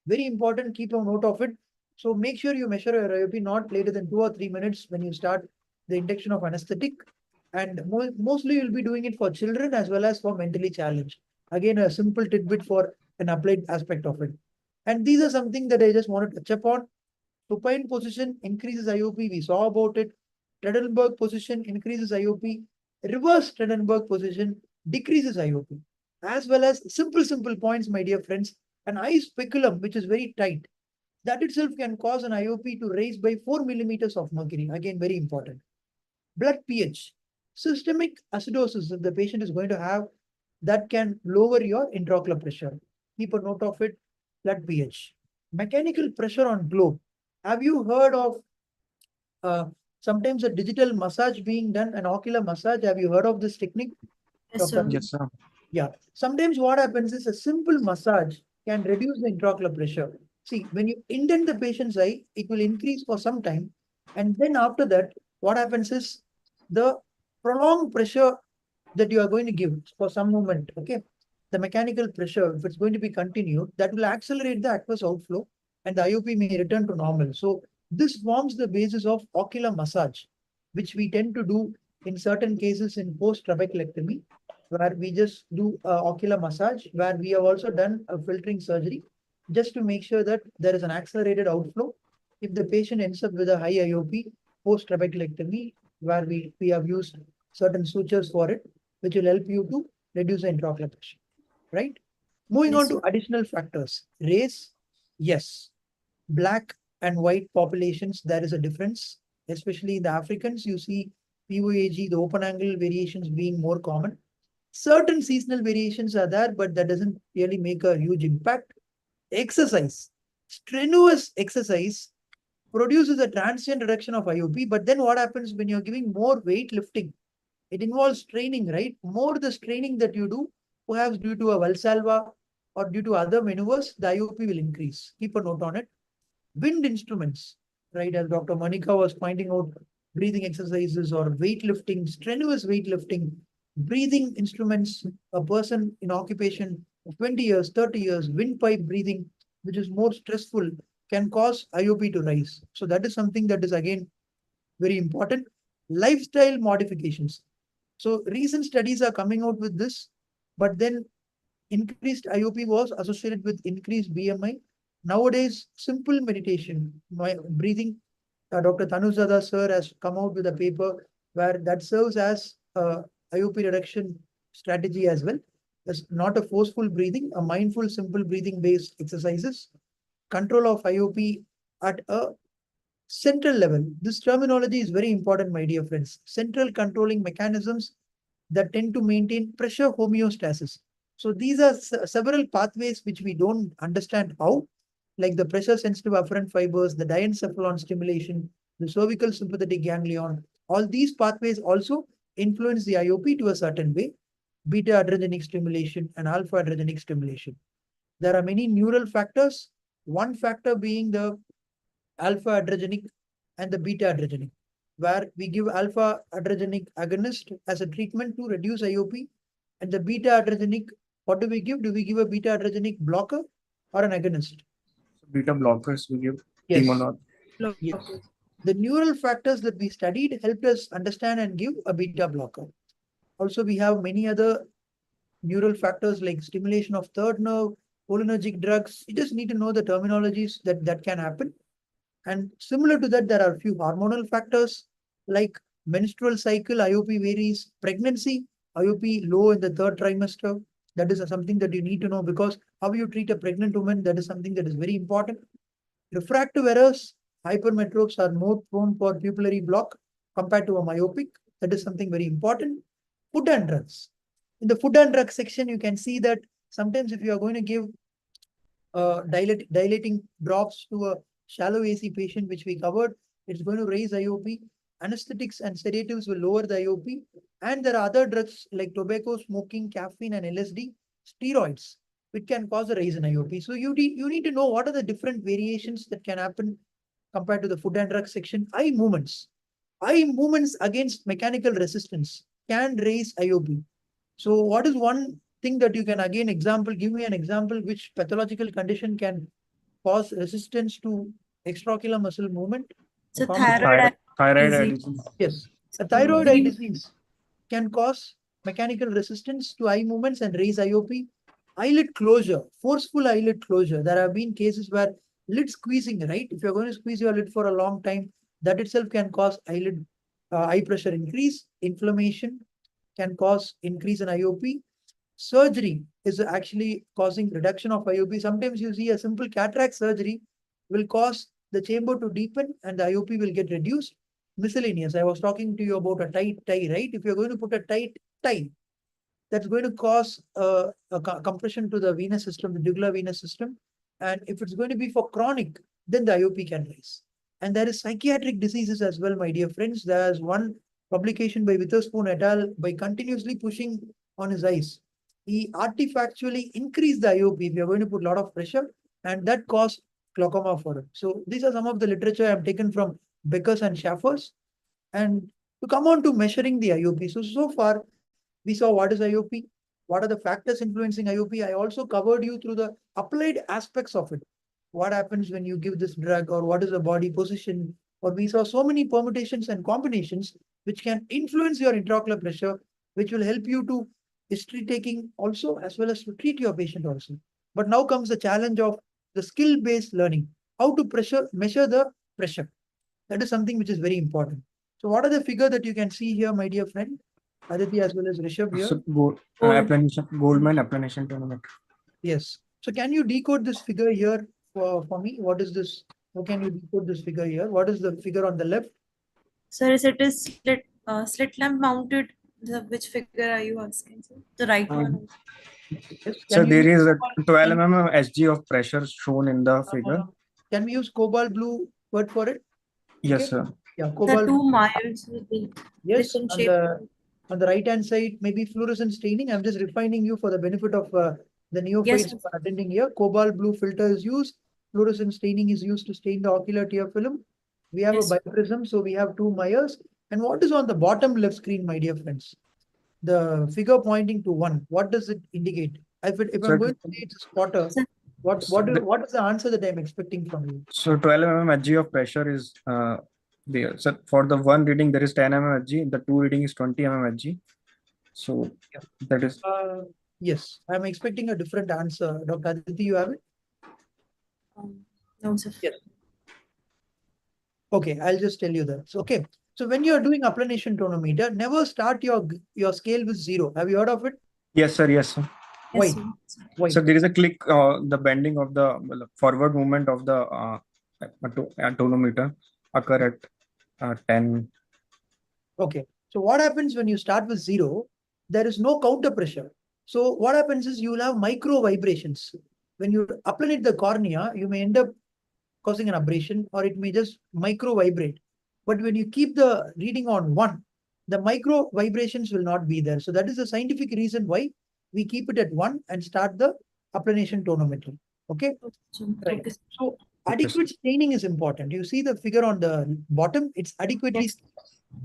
Very important, keep a note of it. So make sure you measure your IOP not later than 2 or 3 minutes when you start the induction of anesthetic. And mostly you'll be doing it for children as well as for mentally challenged. Again, a simple tidbit for an applied aspect of it. And these are something that I just want to touch upon. Supine position increases IOP. We saw about it. Trendelenburg position increases IOP. Reverse Trendelenburg position decreases IOP. As well as simple points, my dear friends. An eye speculum, which is very tight, that itself can cause an IOP to raise by 4 millimeters of mercury. Again, very important. Blood pH. Systemic acidosis, if the patient is going to have, that can lower your intraocular pressure. Keep a note of it. Blood pH. Mechanical pressure on globe. Have you heard of sometimes a digital massage being done, an ocular massage? Have you heard of this technique? Yes, sir. Yes, sir. Yeah. Sometimes what happens is a simple massage can reduce the intraocular pressure. See, when you indent the patient's eye, it will increase for some time. And then after that, what happens is the prolonged pressure that you are going to give for some moment, okay? The mechanical pressure, if it's going to be continued, that will accelerate the aqueous outflow and the IOP may return to normal. So this forms the basis of ocular massage, which we tend to do in certain cases in post-trabeculectomy, where we just do ocular massage, where we have also done a filtering surgery just to make sure that there is an accelerated outflow. If the patient ends up with a high IOP post-trabeculectomy, where we have used certain sutures for it, which will help you to reduce the intraocular pressure, right? Moving on Yes, to additional factors. Race, yes. Black and white populations, there is a difference, especially in the Africans. You see POAG, the open angle variations being more common. Certain seasonal variations are there, but that doesn't really make a huge impact. Exercise, strenuous exercise produces a transient reduction of IOP, but then what happens when you're giving more weight lifting? It involves training, right? More the straining that you do, perhaps due to a Valsalva or due to other maneuvers, the IOP will increase. Keep a note on it. Wind instruments, right? As Dr. Monica was pointing out, breathing exercises or weightlifting, strenuous weightlifting, breathing instruments, a person in occupation of 20 years, 30 years, windpipe breathing, which is more stressful, can cause IOP to rise. So that is something that is again very important. Lifestyle modifications. So recent studies are coming out with this, but then increased IOP was associated with increased BMI. Nowadays, simple meditation, breathing. Dr. Tanuzada sir has come out with a paper where that serves as a IOP reduction strategy as well. It's not a forceful breathing, a mindful, simple breathing based exercises. Control of IOP at a central level. This terminology is very important, my dear friends. Central controlling mechanisms that tend to maintain pressure homeostasis. So these are several pathways which we don't understand how, like the pressure sensitive afferent fibers, the diencephalon stimulation, the cervical sympathetic ganglion. All these pathways also influence the IOP to a certain way, beta adrenergic stimulation and alpha adrenergic stimulation. There are many neural factors, one factor being the alpha adrenergic and the beta adrenergic. where we give alpha adrenergic agonist as a treatment to reduce IOP, and the beta adrenergic, what do we give? Do we give a beta adrenergic blocker or an agonist? Beta blockers we give Yes. Temonol. Yes. The neural factors that we studied helped us understand and give a beta blocker. Also, we have many other neural factors like stimulation of third nerve, cholinergic drugs. You just need to know the terminologies that can happen. And similar to that, there are a few hormonal factors like menstrual cycle, IOP varies, pregnancy, IOP low in the third trimester. That is something that you need to know, because how you treat a pregnant woman, that is something that is very important. Refractive errors, hypermetropes are more prone for pupillary block compared to a myopic. That is something very important. Food and drugs. In the food and drug section, you can see that sometimes if you are going to give dilating drops to a shallow AC patient, which we covered, it's going to raise IOP. Anesthetics and sedatives will lower the IOP. And there are other drugs like tobacco, smoking, caffeine, and LSD, steroids, which can cause a rise in IOP. So you need to know what are the different variations that can happen compared to the food and drug section. Eye movements. Eye movements against mechanical resistance can raise IOP. So what is one thing that you can again example, give me an example which pathological condition can cause resistance to extraocular muscle movement? So Common- thyroid Thyroid disease. Yes, a thyroid eye disease can cause mechanical resistance to eye movements and raise IOP. Eyelid closure, forceful eyelid closure. There have been cases where lid squeezing, right? If you're going to squeeze your lid for a long time, that itself can cause eyelid eye pressure increase. Inflammation can cause increase in IOP. Surgery is actually causing reduction of IOP. Sometimes you see a simple cataract surgery will cause the chamber to deepen and the IOP will get reduced. Miscellaneous. I was talking to you about a tight tie, right? If you're going to put a tight tie, that's going to cause compression to the venous system, the jugular venous system. And if it's going to be for chronic, then the IOP can rise. And there is psychiatric diseases as well, my dear friends. There's one publication by Witherspoon et al. By continuously pushing on his eyes, he artifactually increased the IOP if you're going to put a lot of pressure, and that caused glaucoma for him. So these are some of the literature I've taken from Beckers and Schaffers. And to come on to measuring the IOP. So far, we saw what is IOP, what are the factors influencing IOP. I also covered you through the applied aspects of it. What happens when you give this drug, or what is the body position, or we saw so many permutations and combinations which can influence your intraocular pressure, which will help you to history taking also, as well as to treat your patient also. But now comes the challenge of the skill-based learning, how to measure the pressure. That is something which is very important. So what are the figure that you can see here, my dear friend? Aditi as well as Rishabh here. So Goldman applanation tonometry. Yes. So can you decode this figure here for me? What is this? How can you decode this figure here? What is the figure on the left? Sir, is it is slit lamp mounted? Which figure are you asking, sir? The right one. Yes. So there is a 12 can- mm Hg of pressure shown in the figure. Can we use cobalt blue word for it? Yes, Okay. sir. Yeah, The cobalt. two miles will be Yes, different on shape. the right hand side, maybe fluorescent staining. I'm just refining you for the benefit of the neophytes Yes, who are attending here. Cobalt blue filter is used. Fluorescent staining is used to stain the ocular tear film. We have Yes. a biprism, so we have two Myers. And what is on the bottom left screen, my dear friends? The figure pointing to 1. What does it indicate? If So I'm going to say it's a spotter, Sir. what is the answer that I'm expecting from you? So 12 mm Hg of pressure is there. So for the one reading, there is 10 mm Hg. The two reading is 20 mm Hg. So that is Yes, I'm expecting a different answer. Dr. Aditi, you have it? No, sir. Yes. Okay, I'll just tell you that. So, okay. So when you're doing applanation tonometer, never start your scale with 0. Have you heard of it? yes, sir. Yes, sir. Why? Yes, sir. Why? So there is a click, the bending of the forward movement of the tonometer occur at 10. Okay. So what happens when you start with 0? There is no counter pressure. So what happens is you will have micro vibrations. When you applanate the cornea, you may end up causing an abrasion, or it may just micro vibrate. But when you keep the reading on 1, the micro vibrations will not be there. So that is the scientific reason why we keep it at 1 and start the applanation tonometry. Okay. Right. Okay. So adequate staining is important. You see the figure on the bottom, it's adequately. Yes.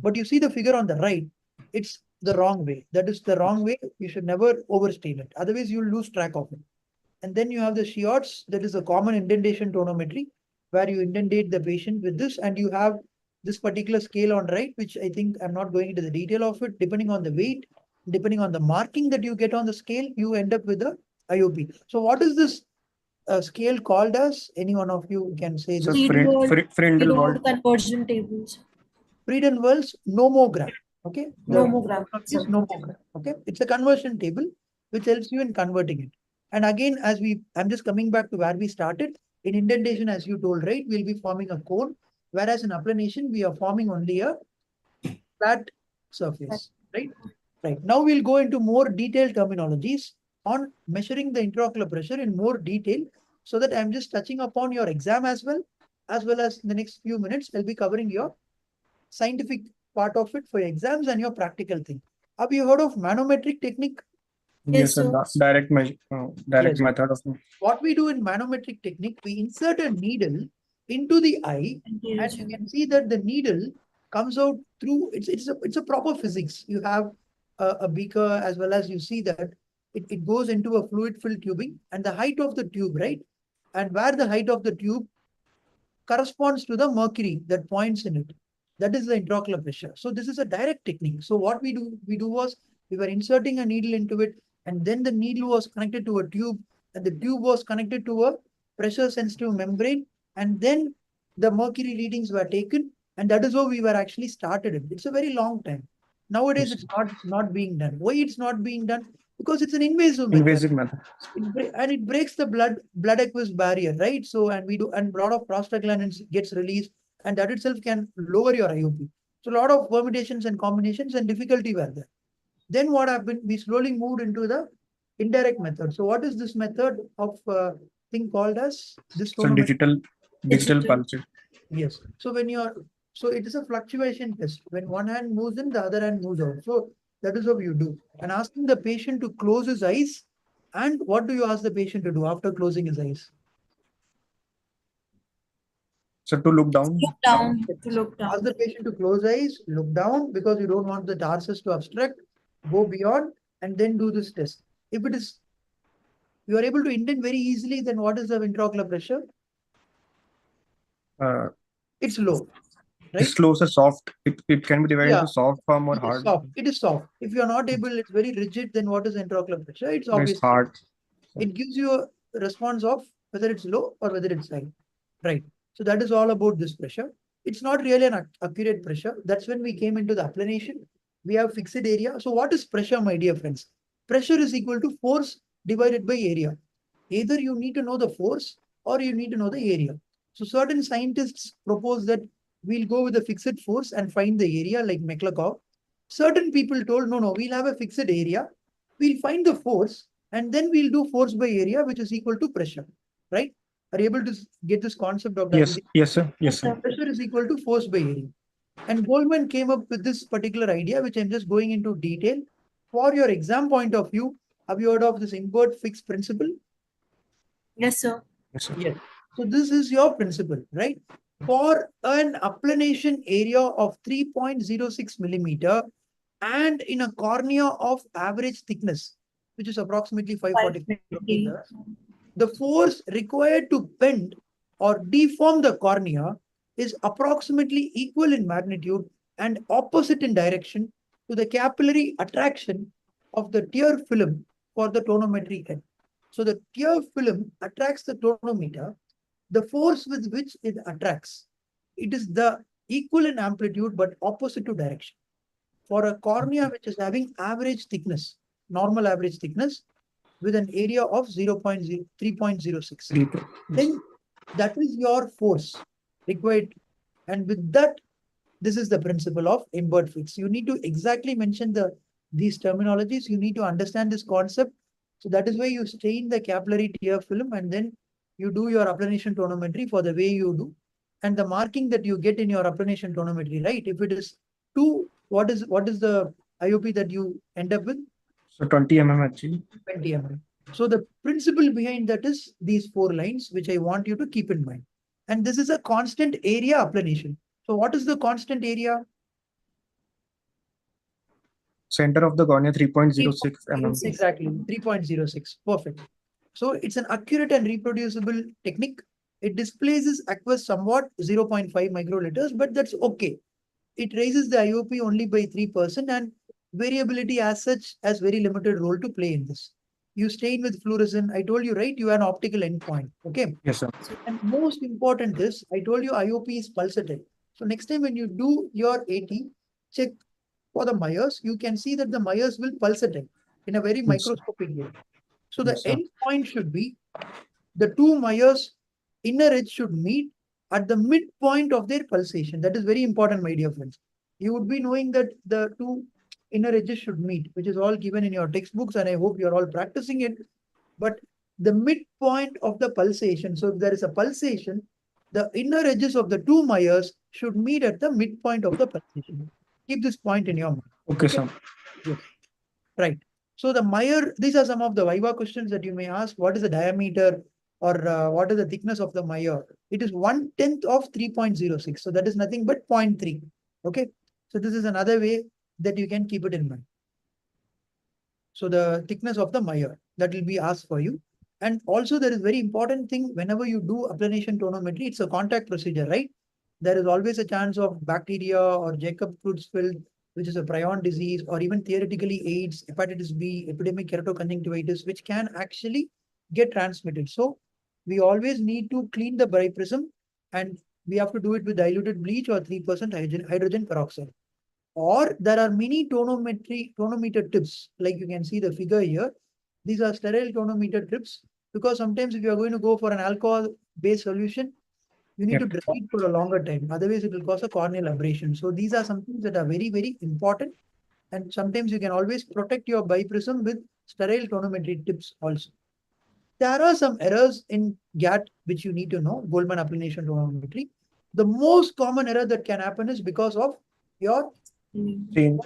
But you see the figure on the right, it's the wrong way. That is the wrong way. You should never overstate it. Otherwise, you'll lose track of it. And then you have the Shiot's, that is a common indentation tonometry, where you indentate the patient with this, and you have this particular scale on right, which I think I'm not going into the detail of it. Depending on the weight, depending on the marking that you get on the scale, you end up with a IOP. So what is this scale called as? Any one of you can say So this. Frindle Conversion tables. Friedenwald's nomogram. Okay. The Nomogram. is nomogram. Okay. It's a conversion table which helps you in converting it. And again, I'm just coming back to where we started. In indentation, as you told, right, we'll be forming a cone, whereas in applanation, we are forming only a flat surface, right? Right. Now we'll go into more detailed terminologies on measuring the intraocular pressure in more detail, so that I'm just touching upon your exam as well as in the next few minutes, I'll be covering your scientific part of it for your exams and your practical thing. Have you heard of manometric technique? Yes, sir. Direct Yes. method of What we do in manometric technique, we insert a needle into the eye, and you can see that the needle comes out through, it's a proper physics. You have a beaker, as well as you see that it goes into a fluid filled tubing, and the height of the tube, right? And where the height of the tube corresponds to the mercury that points in it. That is the intraocular pressure. So this is a direct technique. So what we do was, we were inserting a needle into it, and then the needle was connected to a tube, and the tube was connected to a pressure sensitive membrane, and then the mercury readings were taken, and that is how we were actually started it. It's a very long time. Nowadays, it's not being done. Why it's not being done? Because it's an invasive method. And it breaks the blood aqueous barrier, right? So, and a lot of prostaglandins gets released, and that itself can lower your IOP. So a lot of permutations and combinations and difficulty were there. Then what happened? We slowly moved into the indirect method. So what is this method of thing called as this? So digital pulse. Yes. So so it is a fluctuation test. When one hand moves in, the other hand moves out. So that is what you do. And asking the patient to close his eyes. And what do you ask the patient to do after closing his eyes? So to look down. Ask the patient to close eyes, look down, because you don't want the tarsus to obstruct, go beyond, and then do this test. If it is, you are able to indent very easily, then what is the intraocular pressure? It's low. Right? It's low, so soft. It can be divided into soft form or hard. It is soft. If you are not able, it's very rigid, then what is intraocular pressure? It's obviously hard. It gives you a response of whether it's low or whether it's high. Right. So that is all about this pressure. It's not really an accurate pressure. That's when we came into the applanation. We have fixed area. So what is pressure, my dear friends? Pressure is equal to force divided by area. Either you need to know the force or you need to know the area. So certain scientists propose that we'll go with a fixed force and find the area, like McLeod. Certain people told, no, we'll have a fixed area. We'll find the force, and then we'll do force by area, which is equal to pressure. Right? Are you able to get this concept of that? Yes, sir. Yes, sir. Pressure is equal to force by area. And Goldman came up with this particular idea, which I'm just going into detail. For your exam point of view, have you heard of this invert fixed principle? Yes, sir. Yes. So this is your principle, right? For an applanation area of 3.06 millimeter and in a cornea of average thickness, which is approximately 540 millimeters, the force required to bend or deform the cornea is approximately equal in magnitude and opposite in direction to the capillary attraction of the tear film for the tonometry head. So the tear film attracts the tonometer. The force with which it attracts, it is the equal in amplitude but opposite to direction. For a cornea which is having average thickness, normal average thickness, with an area of 3.06. Then that is your force required. And with that, this is the principle of invert fix. You need to exactly mention these terminologies. You need to understand this concept. So that is why you stain the capillary tear film, and then you do your applanation tonometry for the way you do. And the marking that you get in your applanation tonometry, right? If it is 2, what is the IOP that you end up with? So 20 mm actually. 20 mm. So the principle behind that is these 4 lines, which I want you to keep in mind. And this is a constant area applanation. So what is the constant area? Center of the cornea 3.06 mm. Exactly, 3.06. Perfect. So it's an accurate and reproducible technique. It displaces aqueous somewhat 0.5 microliters, but that's okay. It raises the IOP only by 3%, and variability as such has very limited role to play in this. You stain with fluorescent. I told you, right? You have an optical endpoint. Okay. Yes, sir. And most important is, I told you IOP is pulsatile. So next time when you do your AT, check for the Myers, you can see that the Myers will pulsatile in a very Yes. microscopic way. So the Yes, sir. end point should be the two Myers inner edge should meet at the midpoint of their pulsation. That is very important, my dear friends. You would be knowing that the two inner edges should meet, which is all given in your textbooks, and I hope you're all practicing it. But the midpoint of the pulsation, so if there is a pulsation, the inner edges of the two Myers should meet at the midpoint of the pulsation. Keep this point in your mind. Okay, sir. Yes. Right. So the Meyer, these are some of the Viva questions that you may ask. What is the diameter or what is the thickness of the Meyer? It is 1/10 of 3.06. So that is nothing but 0.3. Okay. So this is another way that you can keep it in mind. So the thickness of the Meyer that will be asked for you. And also there is very important thing whenever you do applanation tonometry, it's a contact procedure, right? There is always a chance of bacteria or Jacob Creutzfeldt, which is a prion disease, or even theoretically AIDS, hepatitis B, epidemic keratoconjunctivitis, which can actually get transmitted. So we always need to clean the biprism, and we have to do it with diluted bleach or 3% hydrogen peroxide. Or there are many tonometer tips, like you can see the figure here. These are sterile tonometer tips, because sometimes if you are going to go for an alcohol-based solution, you need to Yep. dry it for a longer time. Otherwise, it will cause a corneal abrasion. So these are some things that are very, very important. And sometimes you can always protect your biprism with sterile tonometry tips also. There are some errors in GAT which you need to know, Goldman applanation tonometry. The most common error that can happen is because of your Staining.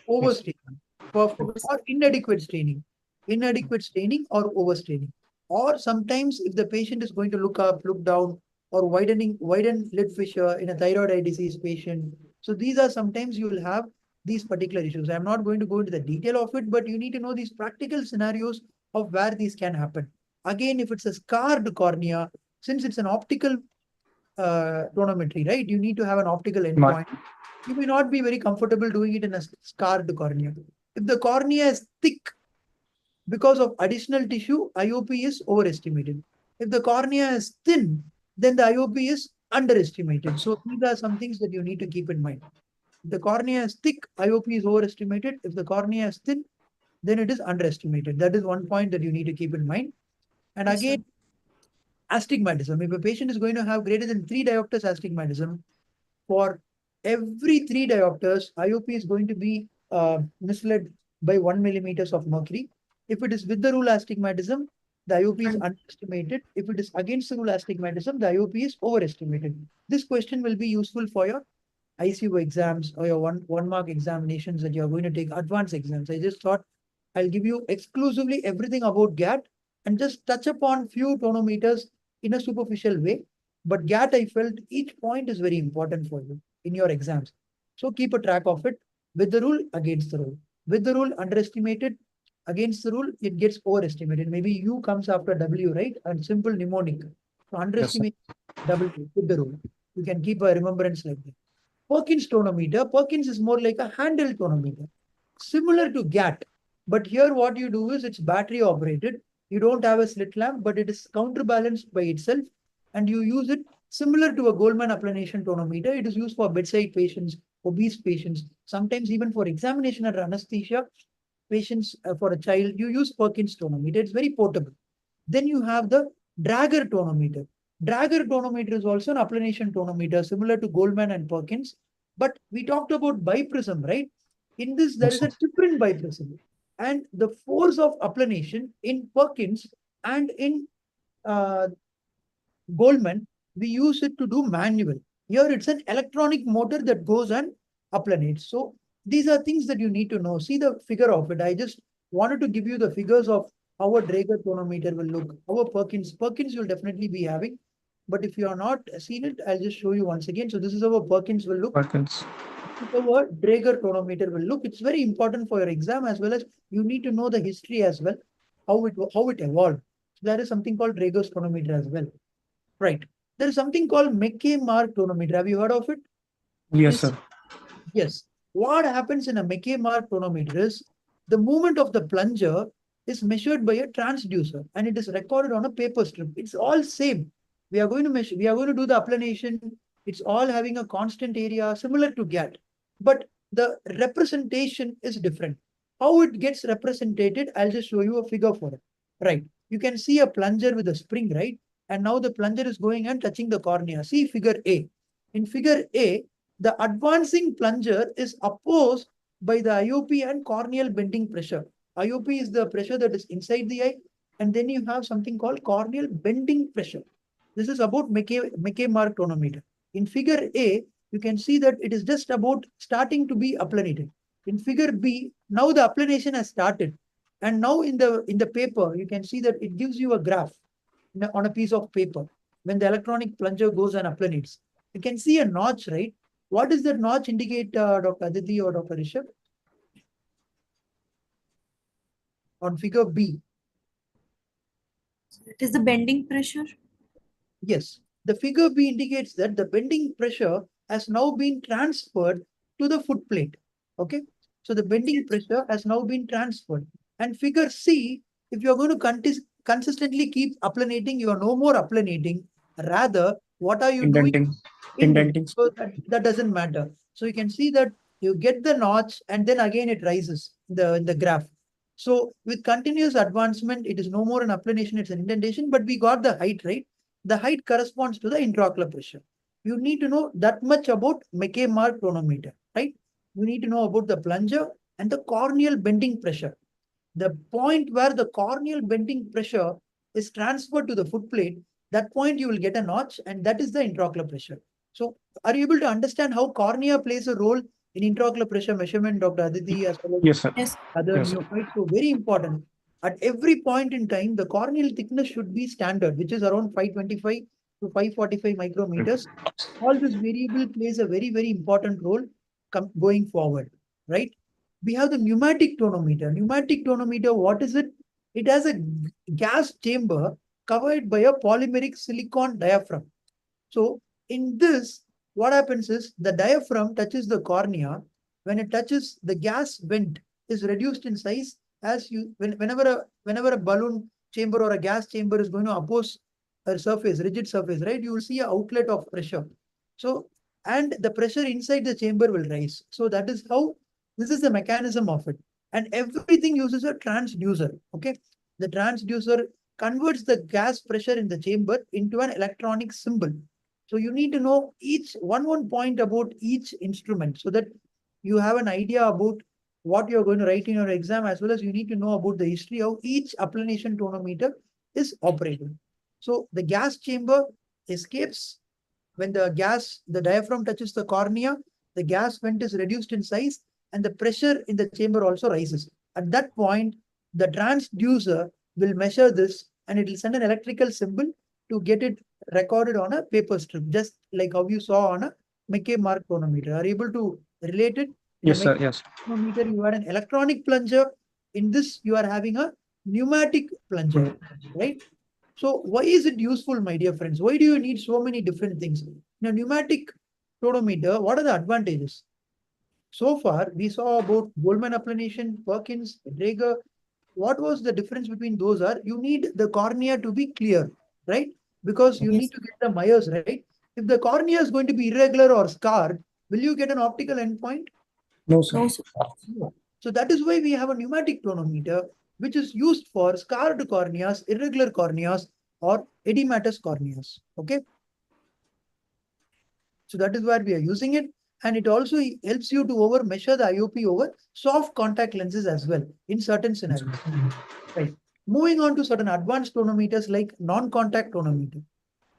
overstaining. Perfect. Or inadequate staining. Inadequate staining or overstaining. Or sometimes if the patient is going to look up, look down, or widen lid fissure in a thyroid eye disease patient. So these are sometimes you will have these particular issues. I'm not going to go into the detail of it, but you need to know these practical scenarios of where these can happen. Again, if it's a scarred cornea, since it's an optical tonometry, right? You need to have an optical endpoint. You may not be very comfortable doing it in a scarred cornea. If the cornea is thick because of additional tissue, IOP is overestimated. If the cornea is thin, then the IOP is underestimated. So these are some things that you need to keep in mind. If the cornea is thick, IOP is overestimated. If the cornea is thin, then it is underestimated. That is one point that you need to keep in mind. And Yes, again, astigmatism. If a patient is going to have greater than 3 diopters astigmatism, for every 3 diopters, IOP is going to be misled by 1 millimeters of mercury. If it is with the rule astigmatism, the IOP is underestimated. If it is against the rule astigmatism, the IOP is overestimated. This question will be useful for your ICU exams or your one mark examinations that you're going to take, advanced exams. I just thought I'll give you exclusively everything about GAT and just touch upon few tonometers in a superficial way. But GAT, I felt each point is very important for you in your exams. So keep a track of it with the rule, against the rule. With the rule, underestimated. Against the rule, it gets overestimated. Maybe U comes after W, right? And simple mnemonic. So underestimate W with the rule. You can keep a remembrance like that. Perkins tonometer. Perkins is more like a handle tonometer, similar to GAT. But here what you do is it's battery operated. You don't have a slit lamp, but it is counterbalanced by itself. And you use it similar to a Goldman applanation tonometer. It is used for bedside patients, obese patients, sometimes even for examination under anesthesia patients for a child. You use Perkins tonometer. It's very portable. Then you have the Drager tonometer. Drager tonometer is also an applanation tonometer, similar to Goldman and Perkins. But we talked about biprism, right? In this, there is a different biprism. And the force of applanation in Perkins and in Goldman, we use it to do manual. Here it's an electronic motor that goes and applanates. So these are things that you need to know. See the figure of it. I just wanted to give you the figures of how a Drager tonometer will look. How a Perkins you'll definitely be having. But if you are not seen it, I'll just show you once again. So this is how a Perkins will look. Perkins. our Draeger tonometer will look. It's very important for your exam, as well as you need to know the history as well, how it evolved. So there is something called Draeger's tonometer as well. Right. There is something called Mackay-Mark tonometer. Have you heard of it? Yes, This, sir. yes. What happens in a Mackay-Mark tonometer is the movement of the plunger is measured by a transducer and it is recorded on a paper strip. It's all same. We are going to measure, we are going to do the applanation. It's all having a constant area similar to GAT, but the representation is different. How it gets represented, I'll just show you a figure for it. Right. You can see a plunger with a spring, right? And now the plunger is going and touching the cornea. See figure A. In figure A, the advancing plunger is opposed by the IOP and corneal bending pressure. IOP is the pressure that is inside the eye, and then you have something called corneal bending pressure. This is about Mackay-Mark tonometer. In figure A, you can see that it is just about starting to be applanated. In figure B, now the applanation has started. And now in the paper, you can see that it gives you a graph on a piece of paper when the electronic plunger goes and applanates. You can see a notch, right? What does that notch indicate, Dr. Aditi or Dr. Rishabh? On figure B. It is the bending pressure. Yes, the figure B indicates that the bending pressure has now been transferred to the foot plate. Okay, so the bending pressure has now been transferred. And figure C, if you're going to consistently keep applanating, you are no more applanating. Rather, what are you doing? Indenting. So that doesn't matter. So you can see that you get the notch and then again it rises in the graph. So with continuous advancement, it is no more an applanation, it's an indentation, but we got the height, right? The height corresponds to the intraocular pressure. You need to know that much about Mackay-Mark tonometer, right? You need to know about the plunger and the corneal bending pressure. The point where the corneal bending pressure is transferred to the foot plate, that point you will get a notch, and that is the intraocular pressure. So are you able to understand how cornea plays a role in intraocular pressure measurement, Dr. Aditi, as well as Yes, sir. Yes. other Yes, sir. neophytes? So very important. At every point in time, the corneal thickness should be standard, which is around 525 to 545 micrometers. All this variable plays a very, very important role going forward, right? We have the pneumatic tonometer. Pneumatic tonometer, what is it? It has a gas chamber covered by a polymeric silicon diaphragm. So in this, what happens is the diaphragm touches the cornea. When it touches, the gas vent is reduced in size as whenever a balloon chamber or a gas chamber is going to oppose a surface, rigid surface, right? You will see an outlet of pressure. So, and the pressure inside the chamber will rise. So that is how, this is the mechanism of it. And everything uses a transducer. Okay. The transducer converts the gas pressure in the chamber into an electronic symbol. So you need to know each one point about each instrument so that you have an idea about what you're going to write in your exam, as well as you need to know about the history of each applanation tonometer is operating. So the gas chamber escapes when the diaphragm touches the cornea, the gas vent is reduced in size and the pressure in the chamber also rises. At that point, the transducer will measure this and it will send an electrical symbol to get it recorded on a paper strip, just like how you saw on a Mackay-Mark tonometer. Are you able to relate it? Yes, sir. Yes. Tonometer, you are an electronic plunger. In this, you are having a pneumatic plunger, right? So why is it useful, my dear friends? Why do you need so many different things? In a pneumatic tonometer, what are the advantages? So far, we saw about Goldman applanation, Perkins, Draeger. What was the difference between those are? You need the cornea to be clear, right? Because you Yes. need to get the Myers, right? If the cornea is going to be irregular or scarred, will you get an optical endpoint? No, sir. No, sir. No. So that is why we have a pneumatic tonometer, which is used for scarred corneas, irregular corneas, or edematous corneas. Okay. So that is where we are using it. And it also helps you to measure the IOP over soft contact lenses as well in certain scenarios. Right. Moving on to certain advanced tonometers like non-contact tonometer.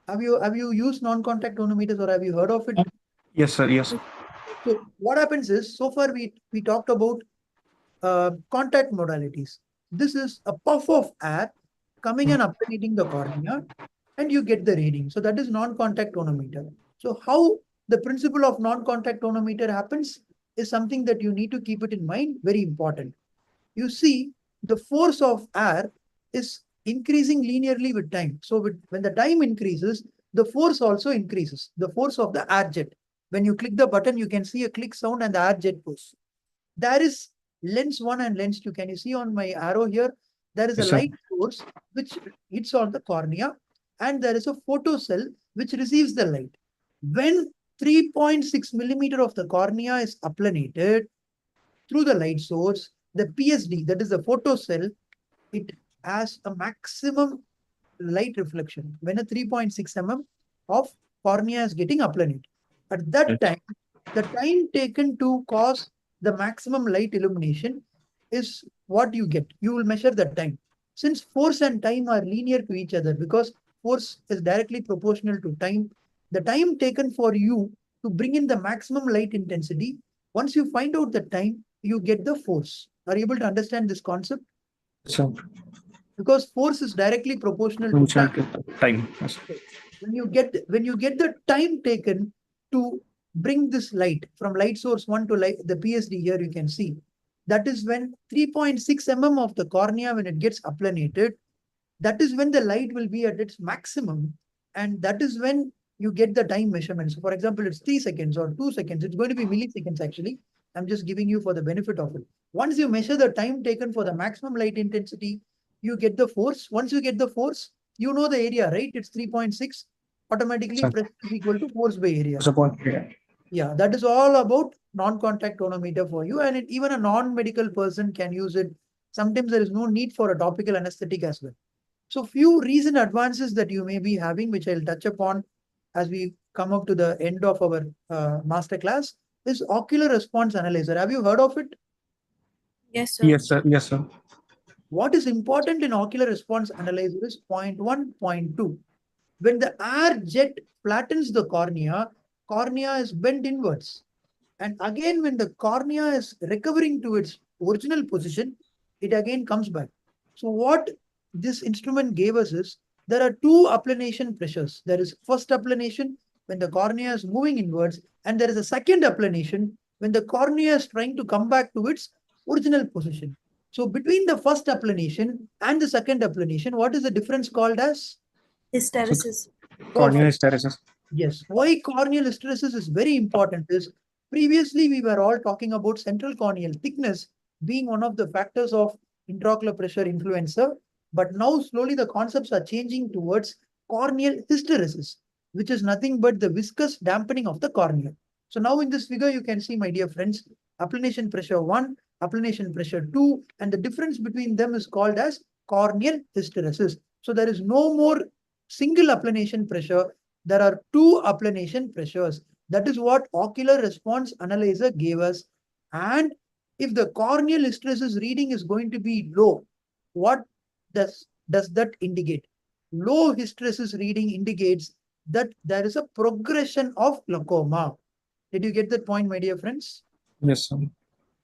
Have you used non-contact tonometers or have you heard of it? Yes, sir. Yes. So what happens is, so far we talked about contact modalities. This is a puff of air coming and applying the cornea, and you get the reading. So that is non-contact tonometer. So how the principle of non-contact tonometer happens? is something that you need to keep it in mind, very important. You see, the force of air is increasing linearly with time. So when the time increases, the force also increases, the force of the air jet. When you click the button, you can see a click sound and the air jet goes. There is lens 1 and lens 2. Can you see on my arrow here? There is a Yes, sir. light source which hits on the cornea, and there is a photocell which receives the light. When 3.6 millimeter of the cornea is applanated through the light source, the PSD, that is the photocell, it has a maximum light reflection when a 3.6 mm of cornea is getting applanated. At that Yes. time, the time taken to cause the maximum light illumination is what you get. You will measure the time. Since force and time are linear to each other, because force is directly proportional to time, the time taken for you to bring in the maximum light intensity, once you find out the time, you get the force. Are you able to understand this concept? So, Because force is directly proportional to time. time. Yes. When you get the time taken to bring this light from light source 1 to light, the PSD here you can see, that is when 3.6 mm of the cornea, when it gets applanated, that is when the light will be at its maximum, and that is when you get the time measurement. So for example, it's 3 seconds or 2 seconds. It's going to be milliseconds actually. I'm just giving you for the benefit of it. Once you measure the time taken for the maximum light intensity, you get the force. Once you get the force, you know the area, right? It's 3.6. Automatically Sir. pressure is equal to force by area. Support. Yeah. Yeah, that is all about non-contact tonometer for you. And even a non-medical person can use it. Sometimes there is no need for a topical anesthetic as well. So few recent advances that you may be having, which I'll touch upon as we come up to the end of our masterclass, is ocular response analyzer. Have you heard of it? Yes, sir. Yes, sir. Yes, sir. What is important in ocular response analyzer is point 1, point 2. When the air jet flattens the cornea, cornea is bent inwards. And again, when the cornea is recovering to its original position, it again comes back. So what this instrument gave us is, there are two applanation pressures. There is first applanation when the cornea is moving inwards, and there is a second applanation when the cornea is trying to come back to its original position. So between the first applanation and the second applanation, what is the difference called as? Hysteresis. Corneal Perfect. hysteresis. Yes. Why corneal hysteresis is very important is, previously we were all talking about central corneal thickness being one of the factors of intraocular pressure influencer, but now slowly the concepts are changing towards corneal hysteresis, which is nothing but the viscous dampening of the cornea. So now in this figure, you can see, my dear friends, applanation pressure 1, applanation pressure 2, and the difference between them is called as corneal hysteresis. So there is no more single applanation pressure. There are two applanation pressures. That is what ocular response analyzer gave us. And if the corneal hysteresis reading is going to be low, what does that indicate? Low hysteresis reading indicates that there is a progression of glaucoma. Did you get that point, my dear friends? Yes, sir.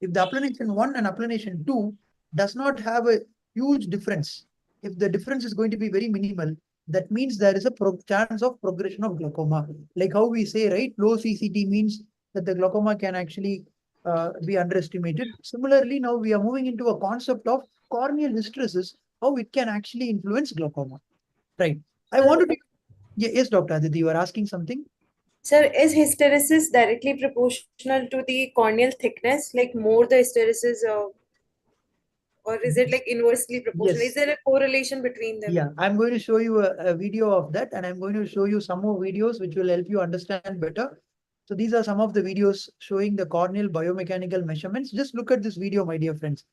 If the applanation 1 and applanation 2 does not have a huge difference, if the difference is going to be very minimal, that means there is a chance of progression of glaucoma. Like how we say, right, low CCT means that the glaucoma can actually be underestimated. Similarly, now we are moving into a concept of corneal hysteresis, how it can actually influence glaucoma. Right. I wanted to. Yes, Dr. Aditi, you were asking something? Sir, is hysteresis directly proportional to the corneal thickness? Like more the hysteresis, or is it like inversely proportional? Yes. Is there a correlation between them? Yeah, I'm going to show you a video of that, and I'm going to show you some more videos which will help you understand better. So these are some of the videos showing the corneal biomechanical measurements. Just look at this video, my dear friends.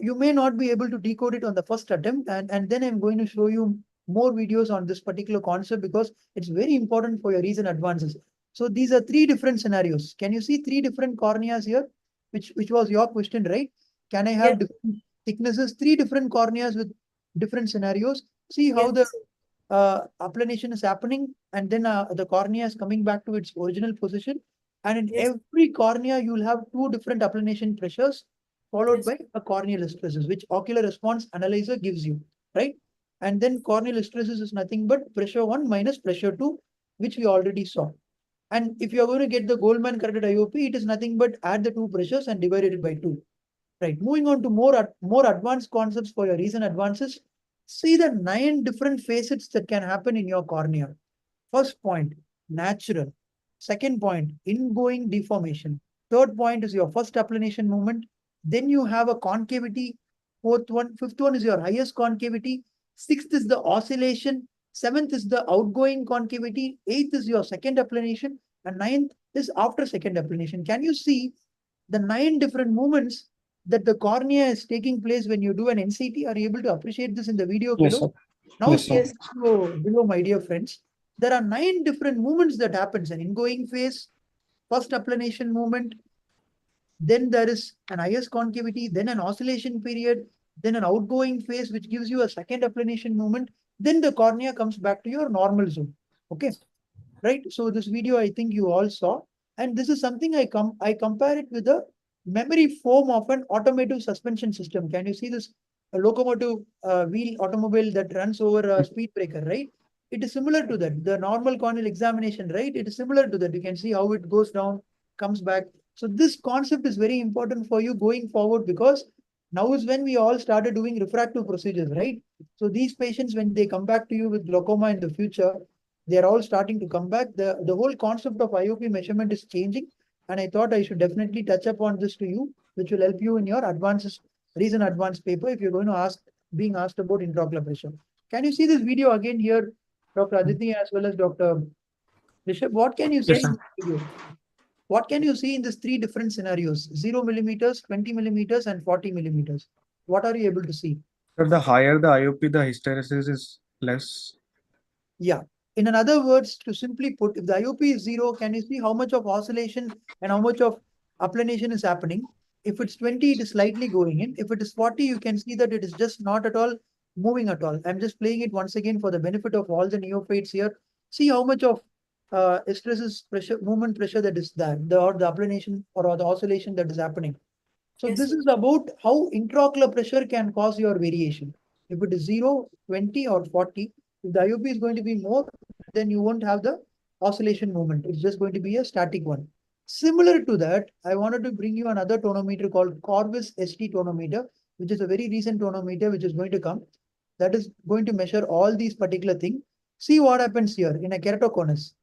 You may not be able to decode it on the first attempt, and then I'm going to show you more videos on this particular concept because it's very important for your recent advances. So these are three different scenarios. Can you see three different corneas here? Which was your question, right? Can I have Yes. different thicknesses, three different corneas with different scenarios? See how the Yes. applanation is happening, and then the cornea is coming back to its original position. And in Yes. every cornea, you will have two different applanation pressures followed Yes. by a corneal hysteresis, which ocular response analyzer gives you, right? And then corneal hysteresis is nothing but pressure 1 minus pressure 2, which we already saw. And if you are going to get the Goldman corrected IOP, it is nothing but add the two pressures and divide it by 2. Right. Moving on to more advanced concepts for your recent advances. See the 9 different facets that can happen in your cornea. First point, natural. Second point, ingoing deformation. Third point is your first applanation movement. Then you have a concavity. Fifth one is your highest concavity. Sixth is the oscillation. Seventh is the outgoing concavity. Eighth is your second applanation. And ninth is after second applanation. Can you see the 9 different movements that the cornea is taking place when you do an NCT? Are you able to appreciate this in the video Yes, below? sir. Now Yes, see sir. the video below, my dear friends. There are 9 different movements that happens: an ingoing phase, first applanation movement, then there is an highest concavity, then an oscillation period, then an outgoing phase, which gives you a second applanation movement. Then the cornea comes back to your normal zone. Okay, right? So this video, I think you all saw, and this is something I compare it with the memory foam of an automotive suspension system. Can you see this? A locomotive wheel automobile that runs over a speed breaker, right? It is similar to that. The normal corneal examination, right? It is similar to that. You can see how it goes down, comes back. So this concept is very important for you going forward, because now is when we all started doing refractive procedures, right? So these patients, when they come back to you with glaucoma in the future, they are all starting to come back. The whole concept of IOP measurement is changing. And I thought I should definitely touch upon this to you, which will help you in your recent advanced paper if you're going to being asked about intraocular pressure. Can you see this video again here, Dr. Aditi, as well as Dr. Rishabh? What can you see Yes, in sir. this video? What can you see in these 3 different scenarios? 0 millimeters, 20 millimeters, and 40 millimeters. What are you able to see? Sir, the higher the IOP, the hysteresis is less. Yeah. In other words, to simply put, if the IOP is 0, can you see how much of oscillation and how much of applanation is happening? If it's 20, it is slightly going in. If it is 40, you can see that it is just not at all moving at all. I'm just playing it once again for the benefit of all the neophytes here. See how much of hysteresis pressure, movement pressure that is there, or the applanation or the oscillation that is happening. So Yes, this sir. is about how intraocular pressure can cause your variation. If it is 0, 20, or 40, if the IOP is going to be more, then you won't have the oscillation movement. It's just going to be a static one. Similar to that, I wanted to bring you another tonometer called Corvus ST tonometer, which is a very recent tonometer which is going to come. That is going to measure all these particular things. See what happens here in a keratoconus.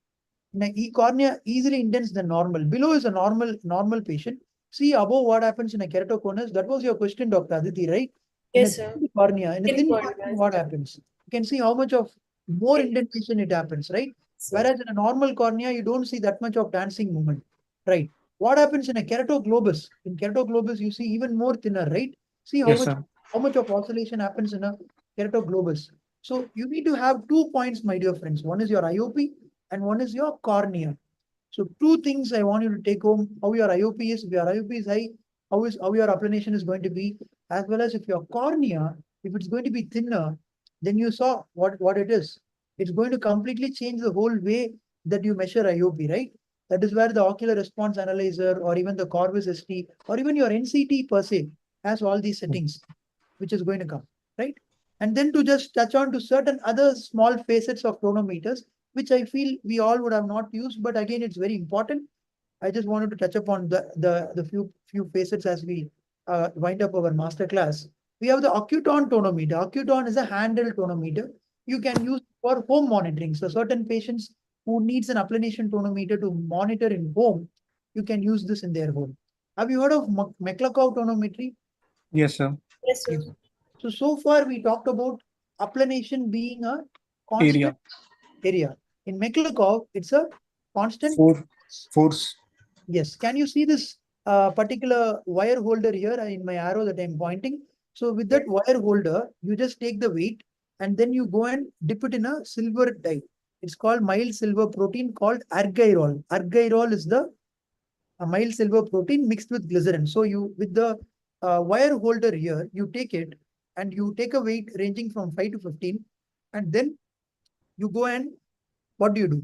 In a cornea easily indents than normal. Below is a normal patient. See above what happens in a keratoconus. That was your question, Dr. Aditi, right? In a Yes, sir. thin cornea, in a Thin thin cornea, cornea, what happens? You can see how much of more indentation it happens, right? sir. Whereas in a normal cornea, you don't see that much of dancing movement, right? What happens in a keratoglobus? In keratoglobus, you see even more thinner, right? See Yes, sir. how much of oscillation happens in a keratoglobus. So you need to have 2 points, my dear friends. One is your IOP and one is your cornea. So 2 things I want you to take home: how your IOP is. If your IOP is high, how your applanation is going to be, as well as if your cornea, if it's going to be thinner, then you saw what it is. It's going to completely change the whole way that you measure IOP, right? That is where the ocular response analyzer or even the Corvus ST or even your NCT per se has all these settings, which is going to come, right? And then to just touch on to certain other small facets of tonometers, which I feel we all would have not used, but again, it's very important. I just wanted to touch upon the few facets as we wind up our master class. We have the Accuton tonometer. Accuton is a handheld tonometer you can use for home monitoring. So certain patients who needs an applanation tonometer to monitor in home, you can use this in their home. Have you heard of McLeod tonometry? Yes, sir. Yes, sir. Yes. So far we talked about applanation being a Area. constant area. In McLeod, it's a constant. Force. Yes. Can you see this particular wire holder here in my arrow that I'm pointing? So with that wire holder, you just take the weight and then you go and dip it in a silver dye. It's called mild silver protein called argyrol. Argyrol is the a mild silver protein mixed with glycerin. So you, with the wire holder here, you take it and you take a weight ranging from 5 to 15, and then you go and what do you do?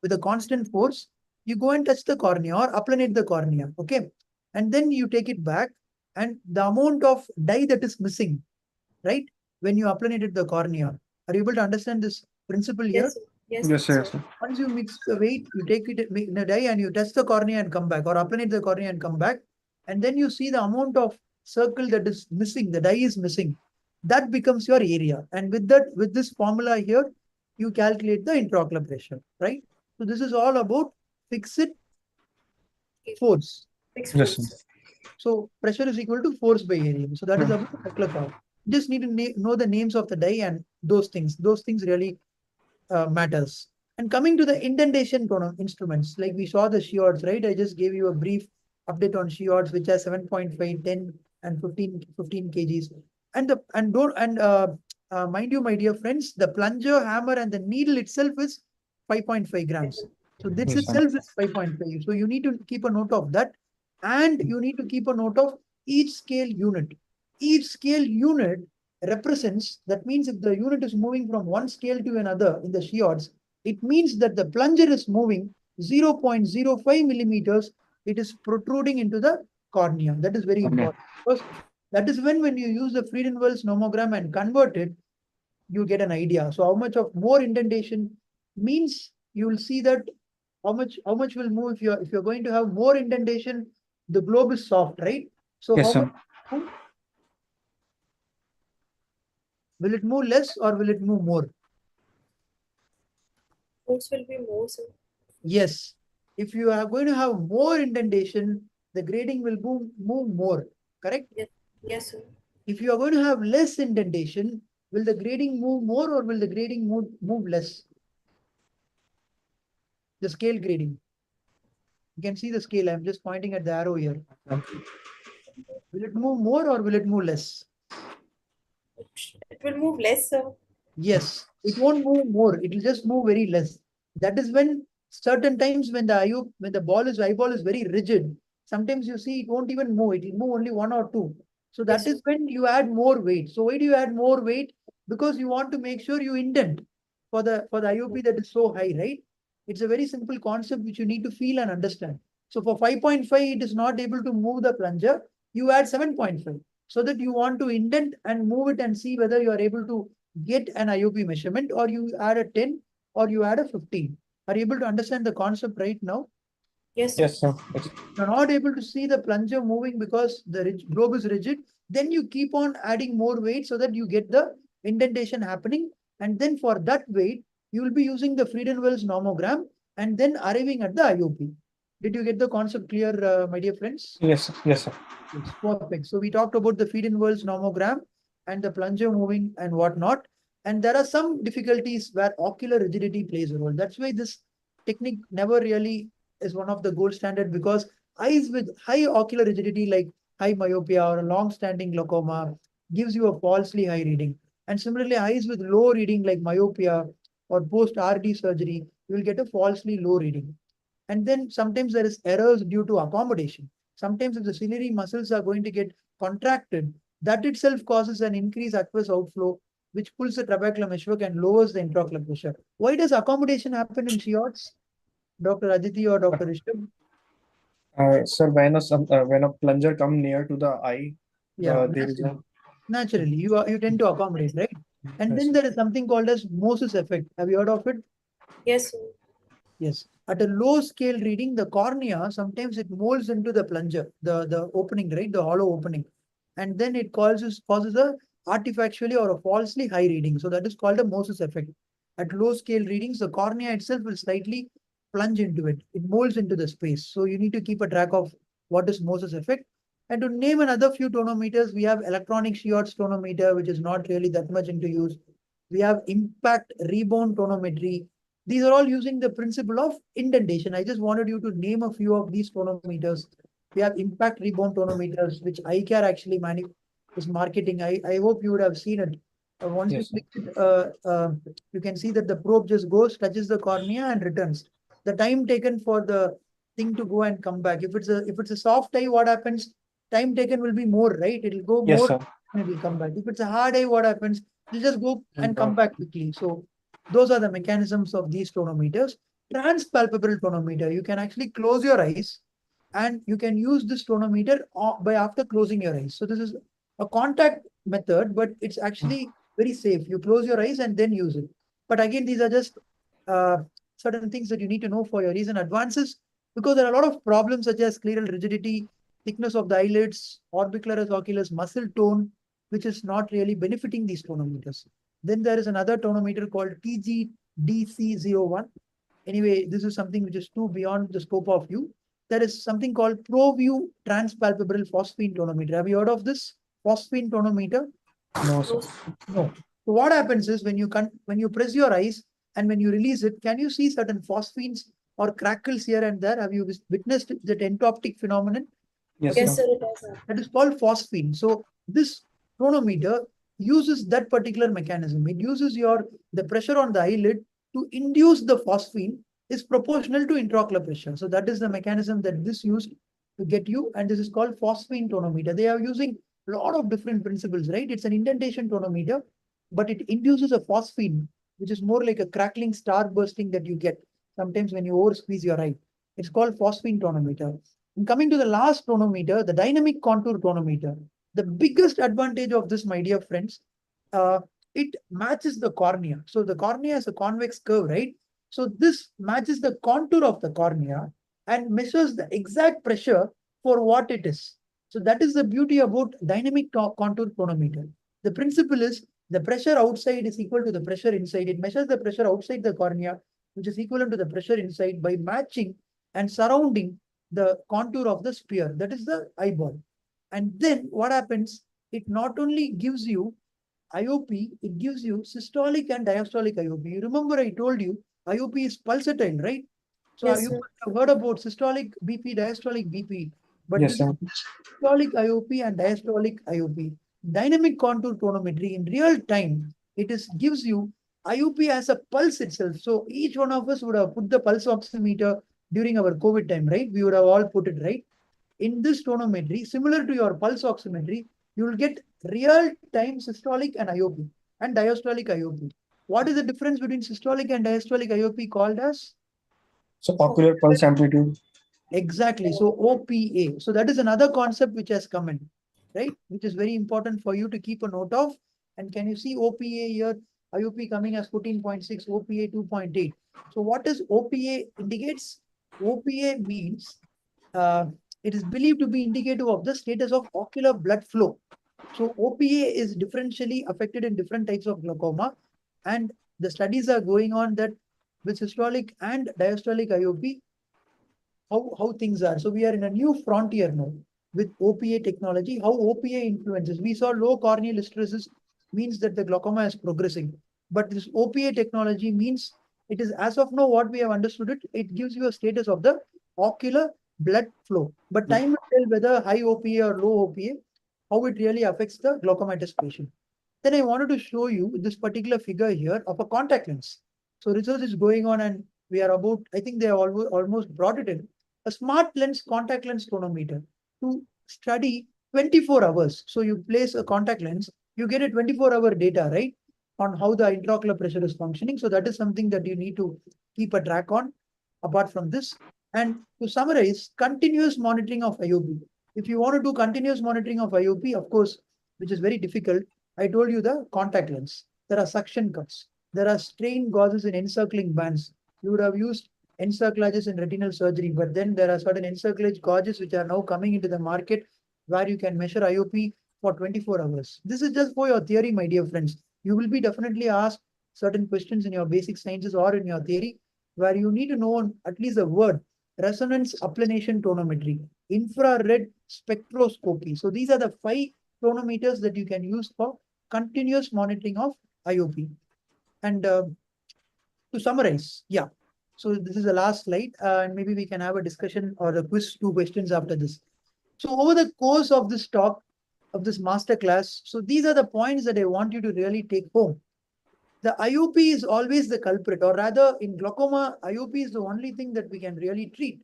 With a constant force, you go and touch the cornea or applanate the cornea, okay? And then you take it back, and the amount of dye that is missing, right? When you applanated the cornea, are you able to understand this principle here? Yes, sir. Yes, Yes, sir. yes, sir. Once you mix the weight, you take it in a dye and you test the cornea and come back, or applanate the cornea and come back. And then you see the amount of circle that is missing, the dye is missing. That becomes your area. And with that, with this formula here, you calculate the intraocular pressure, right? So this is all about fixed force. Fixed Yes, sir. force. So pressure is equal to force by area. So that is about ocular power. Just need to know the names of the dye and those things. Those things really matters. And coming to the indentation instruments, like we saw the Shiords, right? I just gave you a brief update on Shiords, which are 7.5, 10, and 15 kgs. And the and don't and mind you, my dear friends, the plunger, hammer, and the needle itself is 5.5 grams. So this Yes, sir. itself is 5.5. So you need to keep a note of that. And you need to keep a note of each scale unit. Each scale unit represents, that means if the unit is moving from one scale to another in the Shiords, it means that the plunger is moving 0.05 millimeters. It is protruding into the cornea. That is very important because that is when you use the Friedenwald's nomogram and convert it, you get an idea. So how much of more indentation means you will see that how much will move if you're going to have more indentation, the globe is soft, right? So Yes, how sir. much move? Will it move less or will it move more? Force will be more, sir. Yes. If you are going to have more indentation, the grading will move more, correct? Yes, yes, sir. If you are going to have less indentation, will the grading move more or will the grading move less? The scale grading. You can see the scale. I'm just pointing at the arrow here. Will it move more or will it move less? It will move less, sir. Yes, it won't move more. It will just move very less. That is when certain times when when the eyeball is very rigid, sometimes you see it won't even move. It will move only one or two. So that Yes, is when you add more weight. So why do you add more weight? Because you want to make sure you indent for the IOP that is so high, right? It's a very simple concept which you need to feel and understand. So for 5.5, it is not able to move the plunger. You add 7.5 so that you want to indent and move it and see whether you are able to get an IOP measurement, or you add a 10 or you add a 15. Are you able to understand the concept right now? yes, sir. Yes, sir. Yes. You're not able to see the plunger moving because the globe is rigid. Then you keep on adding more weight so that you get the indentation happening. And then for that weight, you will be using the Friedenwald's nomogram and then arriving at the IOP. Did you get the concept clear, my dear friends? Yes, sir. Yes, sir. It's perfect. So we talked about the Friedenwald's nomogram and the plunger moving and whatnot. And there are some difficulties where ocular rigidity plays a role. That's why this technique never really is one of the gold standard, because eyes with high ocular rigidity, like high myopia or a long-standing glaucoma, gives you a falsely high reading. And similarly, eyes with low reading like myopia or post-RD surgery, you will get a falsely low reading. And then sometimes there is errors due to accommodation. Sometimes if the ciliary muscles are going to get contracted, that itself causes an increased aqueous outflow, which pulls the trabecular meshwork and lowers the intraocular pressure. Why does accommodation happen in Shiords, Dr. Aditi or Dr. Rishabh? Sir, when a plunger come near to the eye, Yeah, there is a naturally you tend to accommodate, right? And yes, then there is something called as Moses effect. Have you heard of it? Yes, sir. Yes. At a low scale reading, the cornea, sometimes it molds into the plunger, the opening, right? The hollow opening. And then it causes a artifactually or a falsely high reading. So that is called a Moses effect. At low scale readings, the cornea itself will slightly plunge into it. It molds into the space. So you need to keep a track of what is Moses effect. And to name another few tonometers, we have electronic Shiords tonometer, which is not really that much into use. We have impact rebound tonometry. These are all using the principle of indentation. I just wanted you to name a few of these tonometers. We have impact rebound tonometers, which iCare actually is marketing. I hope you would have seen it. Once you yes, sir. click it, you can see that the probe just goes, touches the cornea and returns. The time taken for the thing to go and come back. If it's a soft eye, what happens? Time taken will be more, right? It will go Yes, more sir. and it will come back. If it's a hard eye, what happens? It'll just go and And, come back quickly. So those are the mechanisms of these tonometers. Transpalpable tonometer, you can actually close your eyes and you can use this tonometer by after closing your eyes. So this is a contact method, but it's actually very safe. You close your eyes and then use it. But again, these are just certain things that you need to know for your recent advances, because there are a lot of problems such as scleral rigidity, thickness of the eyelids, orbicularis oculus, muscle tone, which is not really benefiting these tonometers. Then there is another tonometer called TGDC01. Anyway, this is something which is too beyond the scope of you. There is something called ProView transpalpebral phosphine tonometer. Have you heard of this phosphine tonometer? No, sir. No. So what happens is when you press your eyes and when you release it, can you see certain phosphines or crackles here and there? Have you witnessed that entoptic phenomenon? Yes, Yes, sir. sir, it has happened. That is called phosphine. So this tonometer uses that particular mechanism. It uses the pressure on the eyelid to induce the phosphine is proportional to intraocular pressure. So that is the mechanism that this used to get you, and this is called phosphine tonometer. They are using a lot of different principles, right? It's an indentation tonometer, but it induces a phosphine, which is more like a crackling star bursting that you get sometimes when you over squeeze your eye. It's called phosphine tonometer. And coming to the last tonometer, the dynamic contour tonometer. The biggest advantage of this, my dear friends, it matches the cornea. So the cornea is a convex curve, right? So this matches the contour of the cornea and measures the exact pressure for what it is. So that is the beauty about dynamic contour tonometer. The principle is the pressure outside is equal to the pressure inside. It measures the pressure outside the cornea, which is equivalent to the pressure inside by matching and surrounding the contour of the sphere. That is the eyeball. And then what happens? It not only gives you IOP, it gives you systolic and diastolic IOP. You remember I told you IOP is pulsatile, right? So Yes, you sir. must have heard about systolic BP, diastolic BP, but Yes, this sir. is systolic IOP and diastolic IOP. Dynamic contour tonometry in real time, gives you IOP as a pulse itself. So each one of us would have put the pulse oximeter during our COVID time, right? We would have all put it, right? In this tonometry, similar to your pulse oximetry, you will get real-time systolic and IOP and diastolic IOP. What is the difference between systolic and diastolic IOP called as? So ocular pulse amplitude. Exactly. So OPA. So that is another concept which has come in, right? Which is very important for you to keep a note of. And can you see OPA here? IOP coming as 14.6, OPA 2.8. So what does OPA indicates? OPA means it is believed to be indicative of the status of ocular blood flow. So OPA is differentially affected in different types of glaucoma, and the studies are going on that with systolic and diastolic IOP, how things are. So we are in a new frontier now with OPA technology, how OPA influences. We saw low corneal hysteresis means that the glaucoma is progressing. But this OPA technology means it is, as of now, what we have understood it gives you a status of the ocular blood flow. But time will tell whether high OPA or low OPA, how it really affects the glaucomatous patient. Then I wanted to show you this particular figure here of a contact lens. So research is going on and we are about, I think they have almost brought it in, a smart lens contact lens tonometer to study 24 hours. So you place a contact lens, you get a 24-hour data, right? On how the intraocular pressure is functioning. So that is something that you need to keep a track on apart from this. And to summarize, continuous monitoring of IOP. If you want to do continuous monitoring of IOP, of course, which is very difficult, I told you the contact lens. There are suction cups. There are strain gauzes in encircling bands. You would have used encirclages in retinal surgery, but then there are certain encirclage gauges which are now coming into the market where you can measure IOP for 24 hours. This is just for your theory, my dear friends. You will be definitely asked certain questions in your basic sciences or in your theory where you need to know at least the word resonance applanation tonometry, infrared spectroscopy. So these are the 5 tonometers that you can use for continuous monitoring of IOP. And to summarize, yeah. So this is the last slide, and maybe we can have a discussion or a quiz, 2 questions after this. So over the course of this talk, of this master class, so these are the points that I want you to really take home. The IOP is always the culprit, or rather in glaucoma, IOP is the only thing that we can really treat.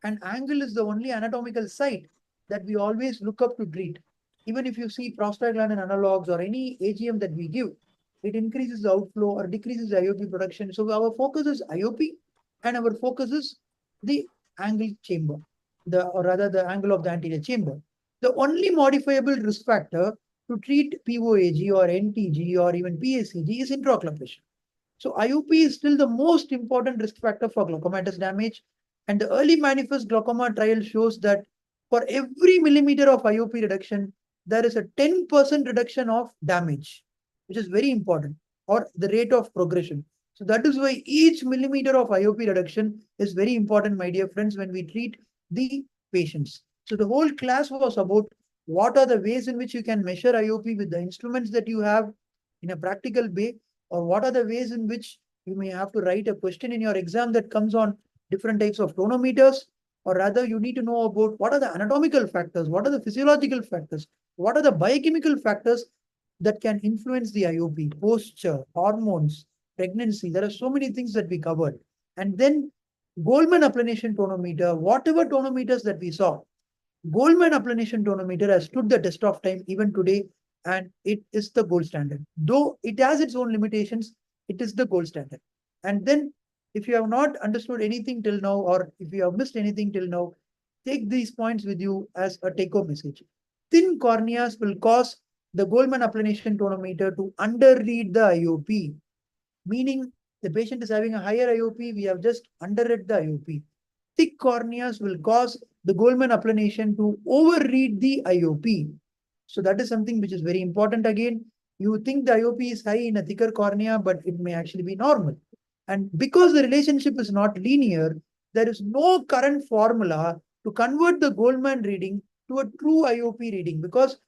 And angle is the only anatomical site that we always look up to treat. Even if you see prostaglandin analogs or any AGM that we give, it increases the outflow or decreases the IOP production. So our focus is IOP and our focus is the angle chamber, or rather the angle of the anterior chamber. The only modifiable risk factor to treat POAG or NTG or even PACG is intraocular pressure. So IOP is still the most important risk factor for glaucomatous damage. And the early manifest glaucoma trial shows that for every millimeter of IOP reduction, there is a 10% reduction of damage, which is very important, or the rate of progression. So that is why each millimeter of IOP reduction is very important, my dear friends, when we treat the patients. So the whole class was about what are the ways in which you can measure IOP with the instruments that you have in a practical way, or what are the ways in which you may have to write a question in your exam that comes on different types of tonometers, or rather you need to know about what are the anatomical factors, what are the physiological factors, what are the biochemical factors that can influence the IOP, posture, hormones, pregnancy. There are so many things that we covered. And then Goldman applanation tonometer, whatever tonometers that we saw, Goldman applanation tonometer has stood the test of time even today, and it is the gold standard. Though it has its own limitations, it is the gold standard. And then, if you have not understood anything till now, or if you have missed anything till now, take these points with you as a take-home message. Thin corneas will cause the Goldman applanation tonometer to underread the IOP, meaning the patient is having a higher IOP, we have just underread the IOP. Thick corneas will cause the Goldman applanation to overread the IOP. So that is something which is very important. Again, you think the IOP is high in a thicker cornea, but it may actually be normal. And because the relationship is not linear, there is no current formula to convert the Goldman reading to a true IOP reading, because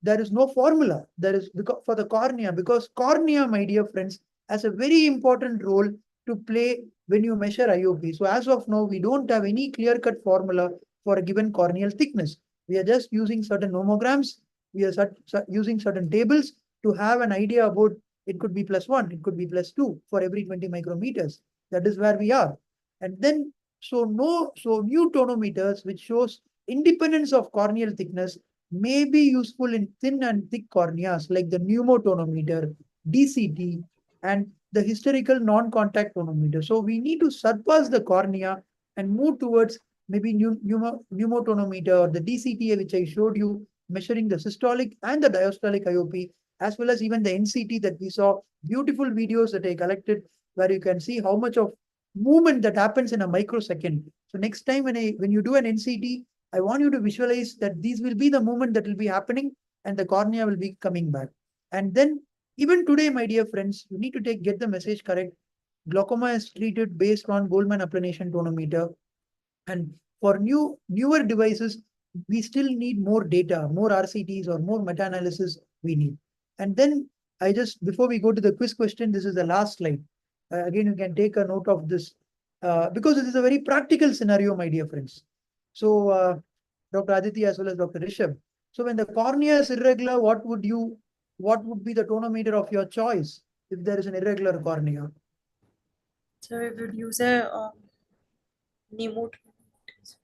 there is no formula. There is for the cornea, because cornea, my dear friends, has a very important role to play when you measure IOP. So as of now, we don't have any clear-cut formula for a given corneal thickness. We are just using certain nomograms. We are using certain tables to have an idea about it could be +1, it could be +2 for every 20 micrometers. That is where we are. And then, so new tonometers, which shows independence of corneal thickness, may be useful in thin and thick corneas like the pneumotonometer, DCT, and the historical non-contact tonometer. So we need to surpass the cornea and move towards maybe pneumotonometer or the DCTA, which I showed you, measuring the systolic and the diastolic IOP, as well as even the NCT that we saw. Beautiful videos that I collected where you can see how much of movement that happens in a microsecond. So next time when you do an NCT, I want you to visualize that these will be the movement that will be happening and the cornea will be coming back. And then even today, my dear friends, you need to get the message correct. Glaucoma is treated based on Goldman applanation tonometer. And for newer devices, we still need more data, more RCTs or more meta-analysis we need. And then before we go to the quiz question, this is the last slide. Again, you can take a note of this because it is a very practical scenario, my dear friends. So, Dr. Aditi as well as Dr. Rishabh. So when the cornea is irregular, what would be the tonometer of your choice if there is an irregular cornea? So we would use a pneumotometer.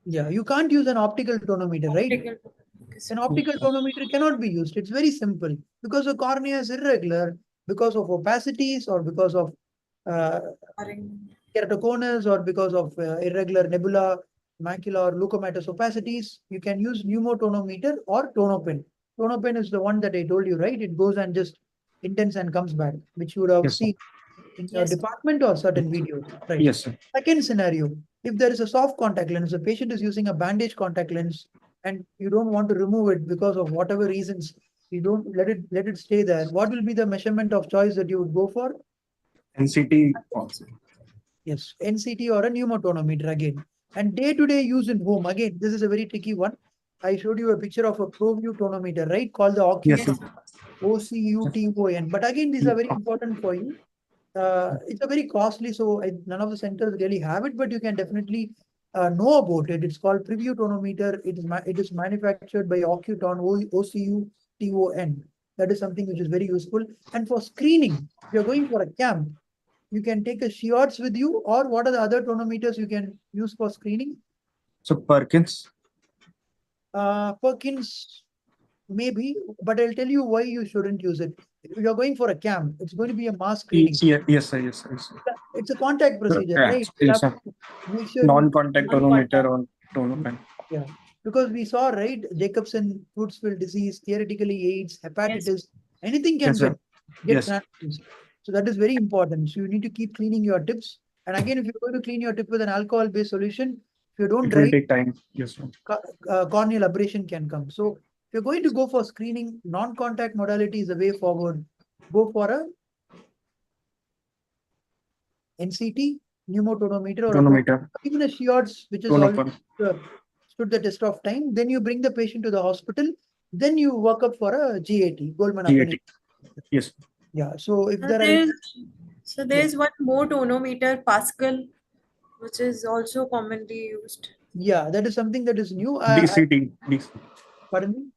Yeah, you can't use an optical tonometer, right? Optical. An optical tonometer cannot be used. It's very simple because the cornea is irregular because of opacities or because of keratoconus or because of irregular nebula, macula or leukomatous opacities. You can use pneumotonometer or tonopen. Tonopen is the one that I told you, right? It goes and just intends and comes back, which you would have Yes, sir. seen in your department or certain videos, right? Yes, sir. Second scenario, if there is a soft contact lens, the patient is using a bandage contact lens and you don't want to remove it because of whatever reasons, you don't let it stay there. What will be the measurement of choice that you would go for? NCT. Yes, NCT or a pneumotonometer again. And day-to-day use in home, again, this is a very tricky one. I showed you a picture of a ProView tonometer, right? Called the Yes, sir. OCUTON. But again, these are very important for you. It's a very costly, so none of the centers really have it, but you can definitely know about it. It's called preview tonometer. It is manufactured by Ocuton, OCUTON. That is something which is very useful. And for screening, if you're going for a camp, you can take a Shiorts with you, or what are the other tonometers you can use for screening? So Perkins. Perkins, maybe, but I'll tell you why you shouldn't use it. If you're going for a camp, it's going to be a mass screening. Yes, sir. Yes, sir. It's a contact procedure, right? Yes, sir. Make sure Non-contact tonometer or tonopen. Yeah, because we saw, right, Jacobson Creutzfeldt disease, theoretically AIDS, hepatitis, anything can Yes, sir. get Yes. transfused. So that is very important. So you need to keep cleaning your tips. And again, if you're going to clean your tip with an alcohol-based solution, if you don't It will dry, take time. Yes, sir. corneal abrasion can come. So if you're going to go for screening, non-contact modality is the way forward. Go for a NCT, pneumotonometer, or Tonometer. even a Shiords, which is always stood the test of time. Then you bring the patient to the hospital. Then you work up for a GAT, Goldman GAT. applanation. Yes. Yeah. So if So there are there's one more tonometer, Pascal, which is also commonly used. yeah, that is something that is new. DCT. Pardon me?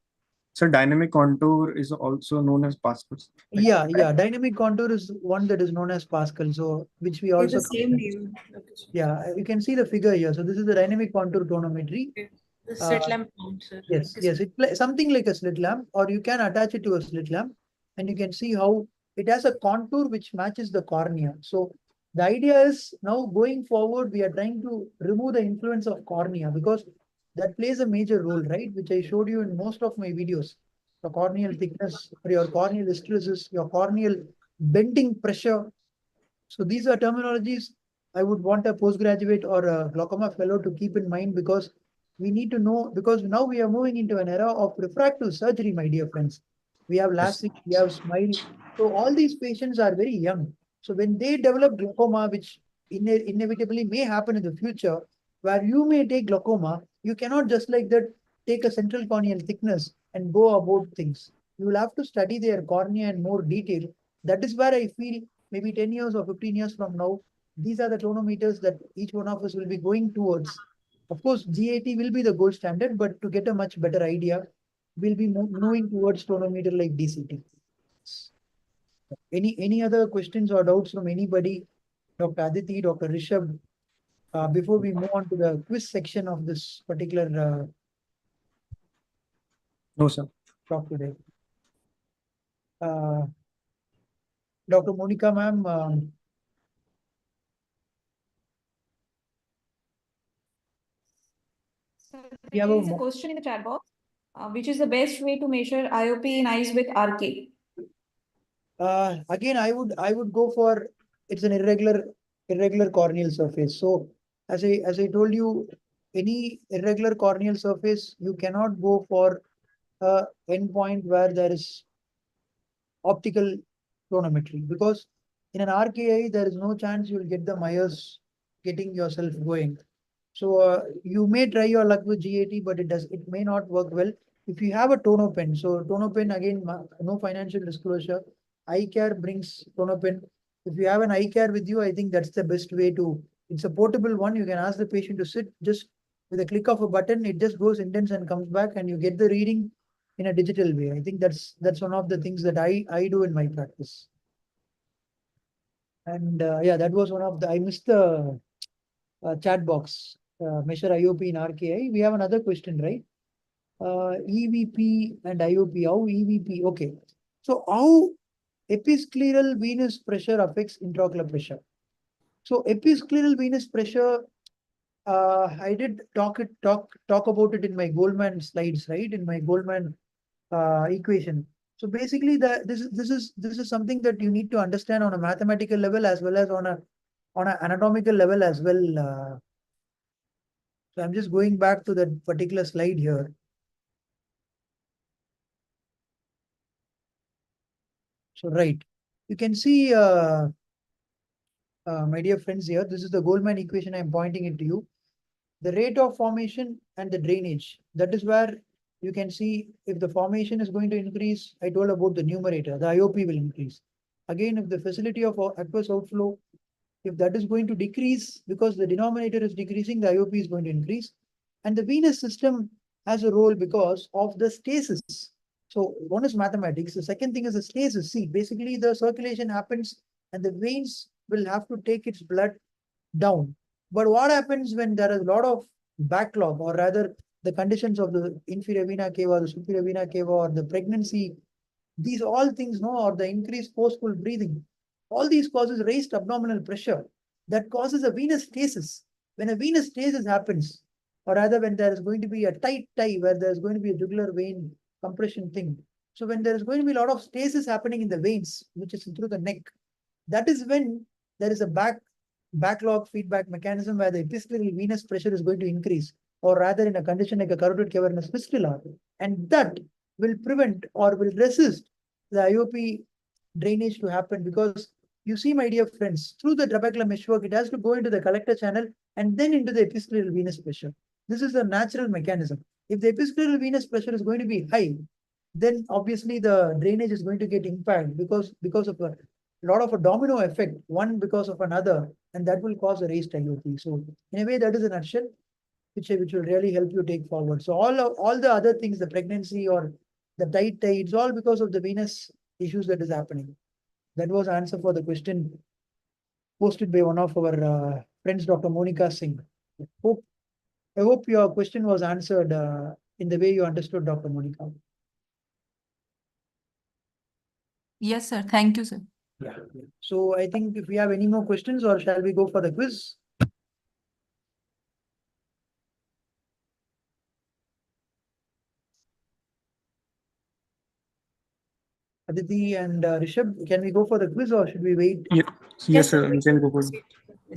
So dynamic contour is also known as Pascal's. Yeah, dynamic contour is one that is known as Pascal. So which we Okay, also the same name. Okay. yeah, you can see the figure here. So this is the dynamic contour tonometry. Okay. The slit lamp mount, sir. Yes, Okay, yes, something like a slit lamp, or you can attach it to a slit lamp, and you can see how it has a contour which matches the cornea. So the idea is now going forward, we are trying to remove the influence of cornea because that plays a major role, right? Which I showed you in most of my videos. The corneal thickness, or your corneal hysteresis, your corneal bending pressure. So these are terminologies I would want a postgraduate or a glaucoma fellow to keep in mind because we need to know, because now we are moving into an era of refractive surgery, my dear friends. We have LASIK, we have SMILE. So all these patients are very young. So when they develop glaucoma, which inevitably may happen in the future, where you may take glaucoma, you cannot just like that take a central corneal thickness and go about things. You will have to study their cornea in more detail. That is where I feel maybe 10 years or 15 years from now, these are the tonometers that each one of us will be going towards. Of course, GAT will be the gold standard, but to get a much better idea, we'll be moving towards tonometer like DCT. Any other questions or doubts from anybody? Dr. Aditi, Dr. Rishabh, before we move on to the quiz section of this particular No, sir. talk today. Dr. Monica, ma'am, There is a question in the chat box. Which is the best way to measure IOP in eyes with RK? again, I would go for it's an irregular corneal surface. So as I told you, any irregular corneal surface, you cannot go for a endpoint where there is optical tonometry because in an RKI there is no chance you will get the Myers getting yourself going. So you may try your luck with GAT, but it may not work well. If you have a tonopen, so tonopen again, no financial disclosure. Eye care brings tonopen. If you have an eye care with you, I think that's the best way to. It's a portable one. You can ask the patient to sit just with a click of a button. It just goes indents and comes back, and you get the reading in a digital way. I think that's one of the things that I do in my practice. And yeah, that was one of the I missed the chat box. Measure IOP in RKI. We have another question, right? EVP and IOP. How EVP? Okay. So how episcleral venous pressure affects intraocular pressure? So episcleral venous pressure, I did talk about it in my Goldman slides, right? In my Goldman equation. So basically, this is something that you need to understand on a mathematical level as well as on an anatomical level as well. So I'm just going back to that particular slide here. So right, you can see, my dear friends here, this is the Goldman equation I'm pointing it to you. The rate of formation and the drainage. That is where you can see if the formation is going to increase, I told about the numerator, the IOP will increase. Again, if the facility of aqueous outflow, if that is going to decrease because the denominator is decreasing, the IOP is going to increase. And the venous system has a role because of the stasis. So one is mathematics. The second thing is the stasis. See, basically the circulation happens and the veins will have to take its blood down. But what happens when there is a lot of backlog, or rather the conditions of the inferior vena cava, the superior vena cava, or the pregnancy, these all things, no, or the increased forceful breathing, all these causes raised abdominal pressure that causes a venous stasis. When a venous stasis happens, or rather when there is going to be a tight tie where there is going to be a jugular vein compression thing. So when there is going to be a lot of stasis happening in the veins, which is through the neck, that is when there is a backlog feedback mechanism where the epistemic venous pressure is going to increase, or rather in a condition like a carotid cavernous fistula, and that will prevent or will resist the IOP drainage to happen, because you see, my dear friends, through the trabecular meshwork, it has to go into the collector channel and then into the episcleral venous pressure. This is a natural mechanism. If the episcleral venous pressure is going to be high, then obviously the drainage is going to get impaired because of a lot of a domino effect, one because of another, and that will cause a raised IOP. So in a way, that is a nutshell, which will really help you take forward. So all the other things, the pregnancy or the tight tie, it's all because of the venous issues that is happening. That was answer for the question posted by one of our friends, Dr. Monica Singh. I hope your question was answered in the way you understood, Dr. Monica. Yes, sir. Thank you, sir. Yeah. So I think if we have any more questions, or shall we go for the quiz? Aditi and Rishabh, can we go for the quiz, or should we wait? Yes, sir. We can go for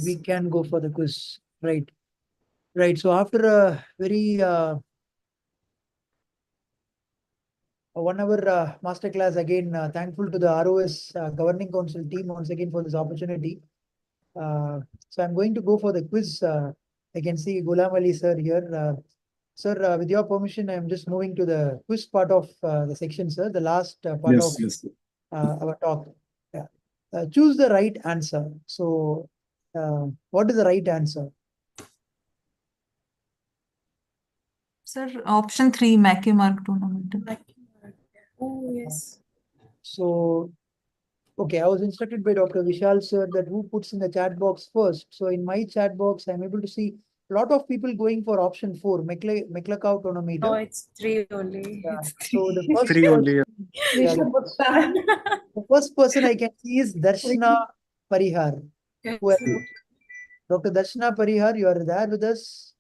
We can go for the quiz. Right. Right. So after a very 1 hour masterclass, again, thankful to the ROS Governing Council team once again for this opportunity. So I'm going to go for the quiz. I can see Ghulam Ali sir here. Sir, with your permission, I'm just moving to the quiz part of the section, sir, the last part of our talk. Yeah. Choose the right answer. So, what is the right answer? Sir, option 3, Mackey Mark tonometer. Oh, yes. So, okay, I was instructed by Dr. Vishal sir that who puts in the chat box first. So in my chat box, I'm able to see a lot of people going for option 4, McLeod tonometer. No, it's 3 only. Yeah. It's So the 3. first 3 only. yeah, the first person I can see is Darshana Parihar. Who has- Dr. Darshana Parihar, you are there with us?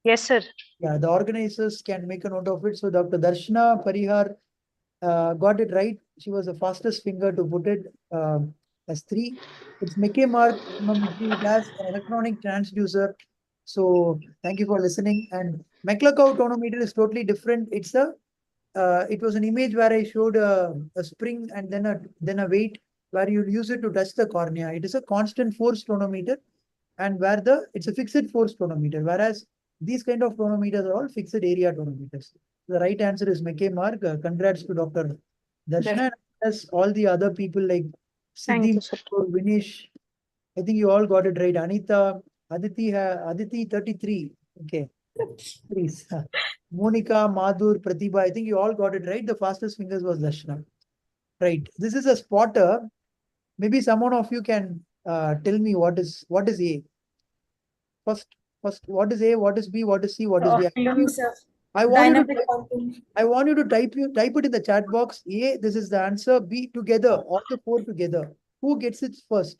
Yes, sir. Yeah, the organizers can make a note of it. So Dr. Darshana Parihar got it right. She was the fastest finger to put it as 3. It's Mackey Mark tonometry. It has an electronic transducer. So thank you for listening. And McLeod tonometer is totally different. It was an image where I showed a spring and then a weight where you use it to touch the cornea. It is a constant force tonometer, and it's a fixed force tonometer, whereas these kind of tonometers are all fixed area tonometers. The right answer is Mackey Mark. Congrats to Dr. Darshana, as all the other people like Thank Siddhi, you, sir. Vinish. I think you all got it right. Anita, Aditi 33. Okay. Please. Monica, Madhur, Pratibha, I think you all got it right. The fastest fingers was Darshana. Right. This is a spotter. Maybe someone of you can tell me what is A. First, what is A, what is B, what is C, what is D? I want you to type it in the chat box. A, this is the answer. B, together, all the 4 together. Who gets it first?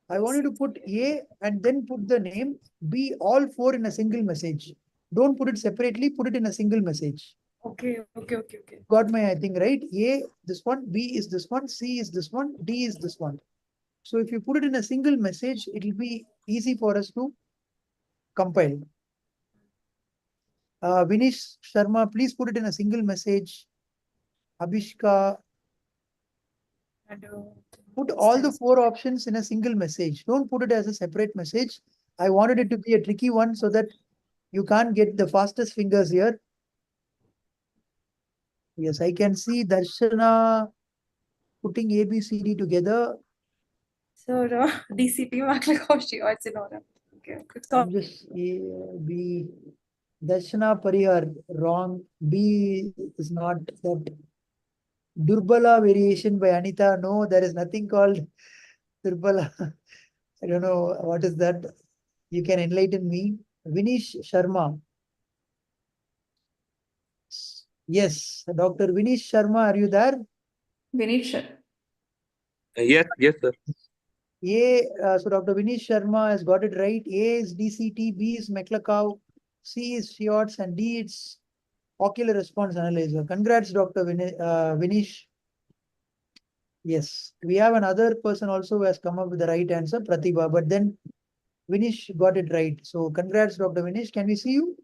I want you to put A and then put the name. B, all 4 in a single message. Don't put it separately, put it in a single message. Okay. Got my, I think, right? A, this one, B is this one, C is this one, D is this one. So if you put it in a single message, it will be easy for us to compile. Vinish Sharma, please put it in a single message. Abhishka, put all the 4 options in a single message. Don't put it as a separate message. I wanted it to be a tricky one so that you can't get the fastest fingers here. Yes, I can see Darshana putting A, B, C, D together. So, DCT Maklakoshi or Sonora. Okay. I'm just A, B. Darshana Parihar, wrong. B is not that. Durbala variation by Anita. No, there is nothing called Durbala. I don't know what is that. You can enlighten me. Vinish Sharma. Yes, Dr. Vinish Sharma, are you there? Vinish, Yes, sir. So Dr. Vinish Sharma has got it right. A is DCT, B is McLeod, C is Shiots, and D it's ocular response analyzer. Congrats, Dr. Vinish. Yes, we have another person also who has come up with the right answer, Pratibha, but then Vinish got it right. So congrats, Dr. Vinish. Can we see you?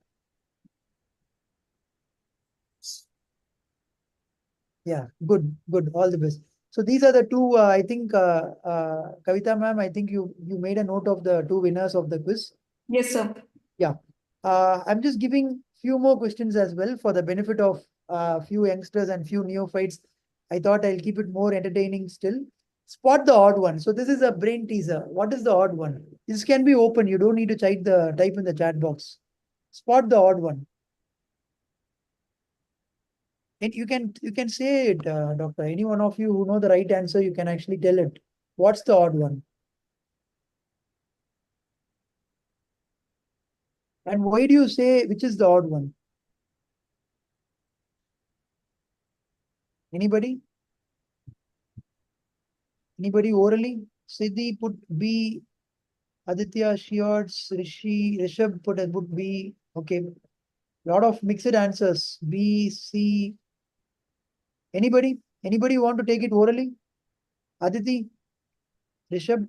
Yeah, good, good. All the best. So these are the two, I think, Kavita ma'am, I think you made a note of the two winners of the quiz. Yes, sir. Yeah. I'm just giving few more questions as well for the benefit of few youngsters and few neophytes. I thought I'll keep it more entertaining still. Spot the odd one. So this is a brain teaser. What is the odd one? This can be open. You don't need to type in the chat box. Spot the odd one. And you can say it, doctor. Any one of you who know the right answer, you can actually tell it. What's the odd one? And why do you say which is the odd one? Anybody? Anybody orally? Siddhi put B. Aditya, Shiorts, Rishabh put B. Okay. Lot of mixed answers. B, C. Anybody? Anybody want to take it orally? Aditi? Rishabh?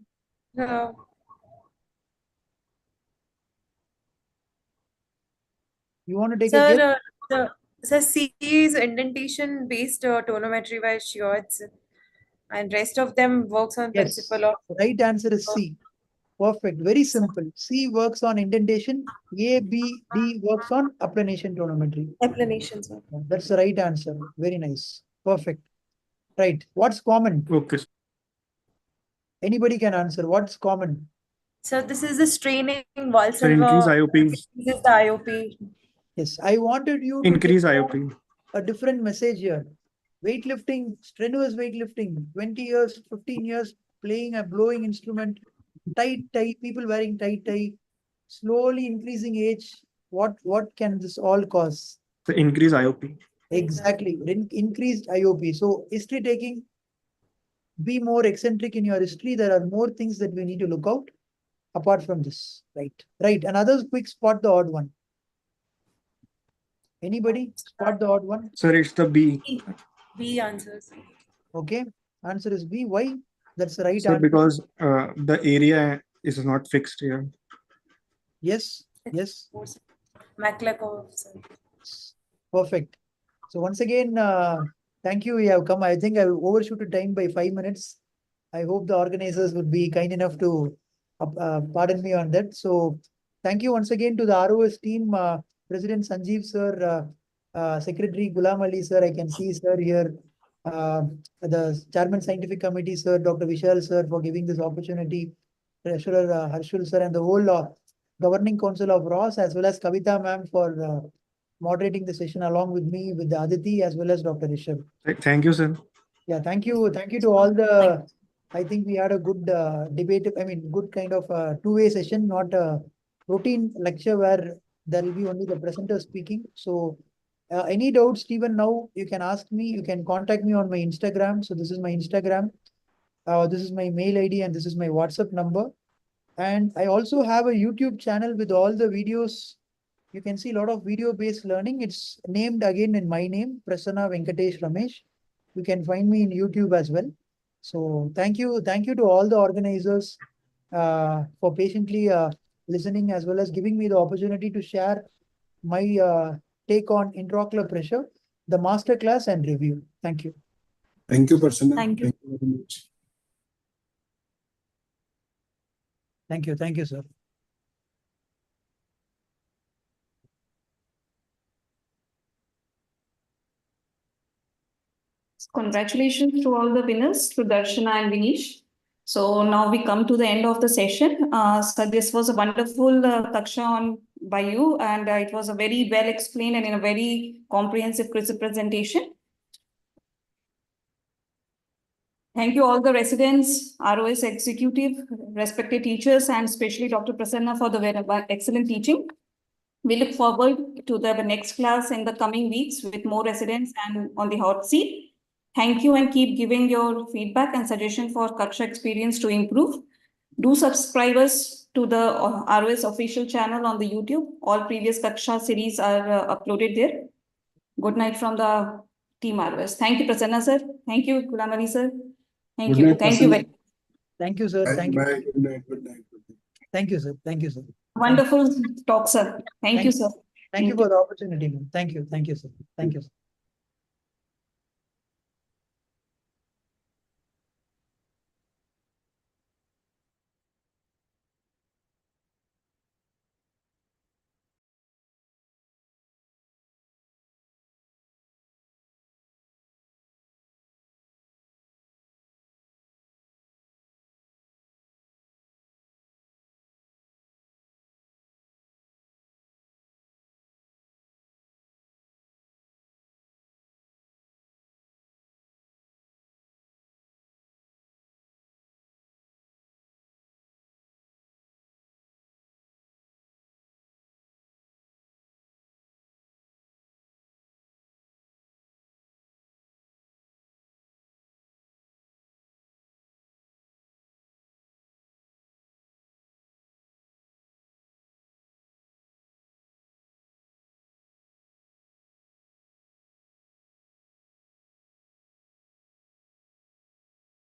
You want to take a guess? Sir, C is indentation based tonometry by Shiorts, and rest of them works on Yes. principle of. Right answer is C. Perfect. Very simple. C works on indentation. A, B, D works on applanation tonometry. Applanation, sir. That's the right answer. Very nice. Perfect. Right. What's common? Okay. Anybody can answer. What's common? So this is the straining Valsalva. So increase IOP. This is the IOP. Yes. I wanted you to Increase take IOP. a different message here. Weightlifting, strenuous weightlifting, 20 years, 15 years, playing a blowing instrument, tight tie, people wearing tight tie, slowly increasing age. What can this all cause? So increase IOP. Exactly. Increased IOP. So history taking, be more eccentric in your history. There are more things that we need to look out apart from this. Right. Right. Another quick spot the odd one. Anybody spot the odd one? Sir, it's the B. B answers. Okay. Answer is B. Why? That's the right Sir, answer. because the area is not fixed here. Yes. Yes. Maklakov, sir. Perfect. So once again, thank you. You have come. I think I overshoot the time by 5 minutes. I hope the organizers would be kind enough to pardon me on that. So thank you once again to the ROS team, President Sanjeev sir, Secretary Gulam Ali sir. I can see sir here. The Chairman Scientific Committee sir, Dr. Vishal sir, for giving this opportunity. Treasurer Harshul sir and the whole Governing Council of ROS, as well as Kavita ma'am for moderating the session along with me, with the Aditi, as well as Dr. Rishabh. Thank you, sir. Yeah, thank you. Thank you to all the, I think we had a good debate. I mean, good kind of two-way session, not a routine lecture where there will be only the presenter speaking. So any doubts, Stephen, now you can ask me, you can contact me on my Instagram. So this is my Instagram. This is my mail ID and this is my WhatsApp number. And I also have a YouTube channel with all the videos. You can see a lot of video-based learning. It's named again in my name, Prasanna Venkatesh Ramesh. You can find me in YouTube as well. So thank you to all the organizers for patiently listening, as well as giving me the opportunity to share my take on intraocular pressure, the masterclass and review. Thank you. Thank you, Prasanna. Thank you. Thank you very much. Thank you, sir. Congratulations to all the winners, to Darshana and Vinish. So now we come to the end of the session. So this was a wonderful Kaksha on by you, and it was a very well explained and in a very comprehensive presentation. Thank you all the residents, ROS executive, respected teachers, and especially Dr. Prasanna for the very excellent teaching. We look forward to the next class in the coming weeks with more residents and on the hot seat. Thank you and keep giving your feedback and suggestion for Kaksha experience to improve. Do subscribe us to the ROS official channel on the YouTube. All previous Kaksha series are uploaded there. Good night from the team ROS. Thank you, Prasanna sir. Thank you, Gulam Ali sir. Thank Good you. night, Thank you Prasanna. very Thank you, sir. Bye, Thank you. bye, good night, good night. Good night. Thank you, sir. Thank you, sir. wonderful talk, sir. Thank you, sir. Thank you for the opportunity, ma'am. Thank you. Thank you, sir. Thank you, sir.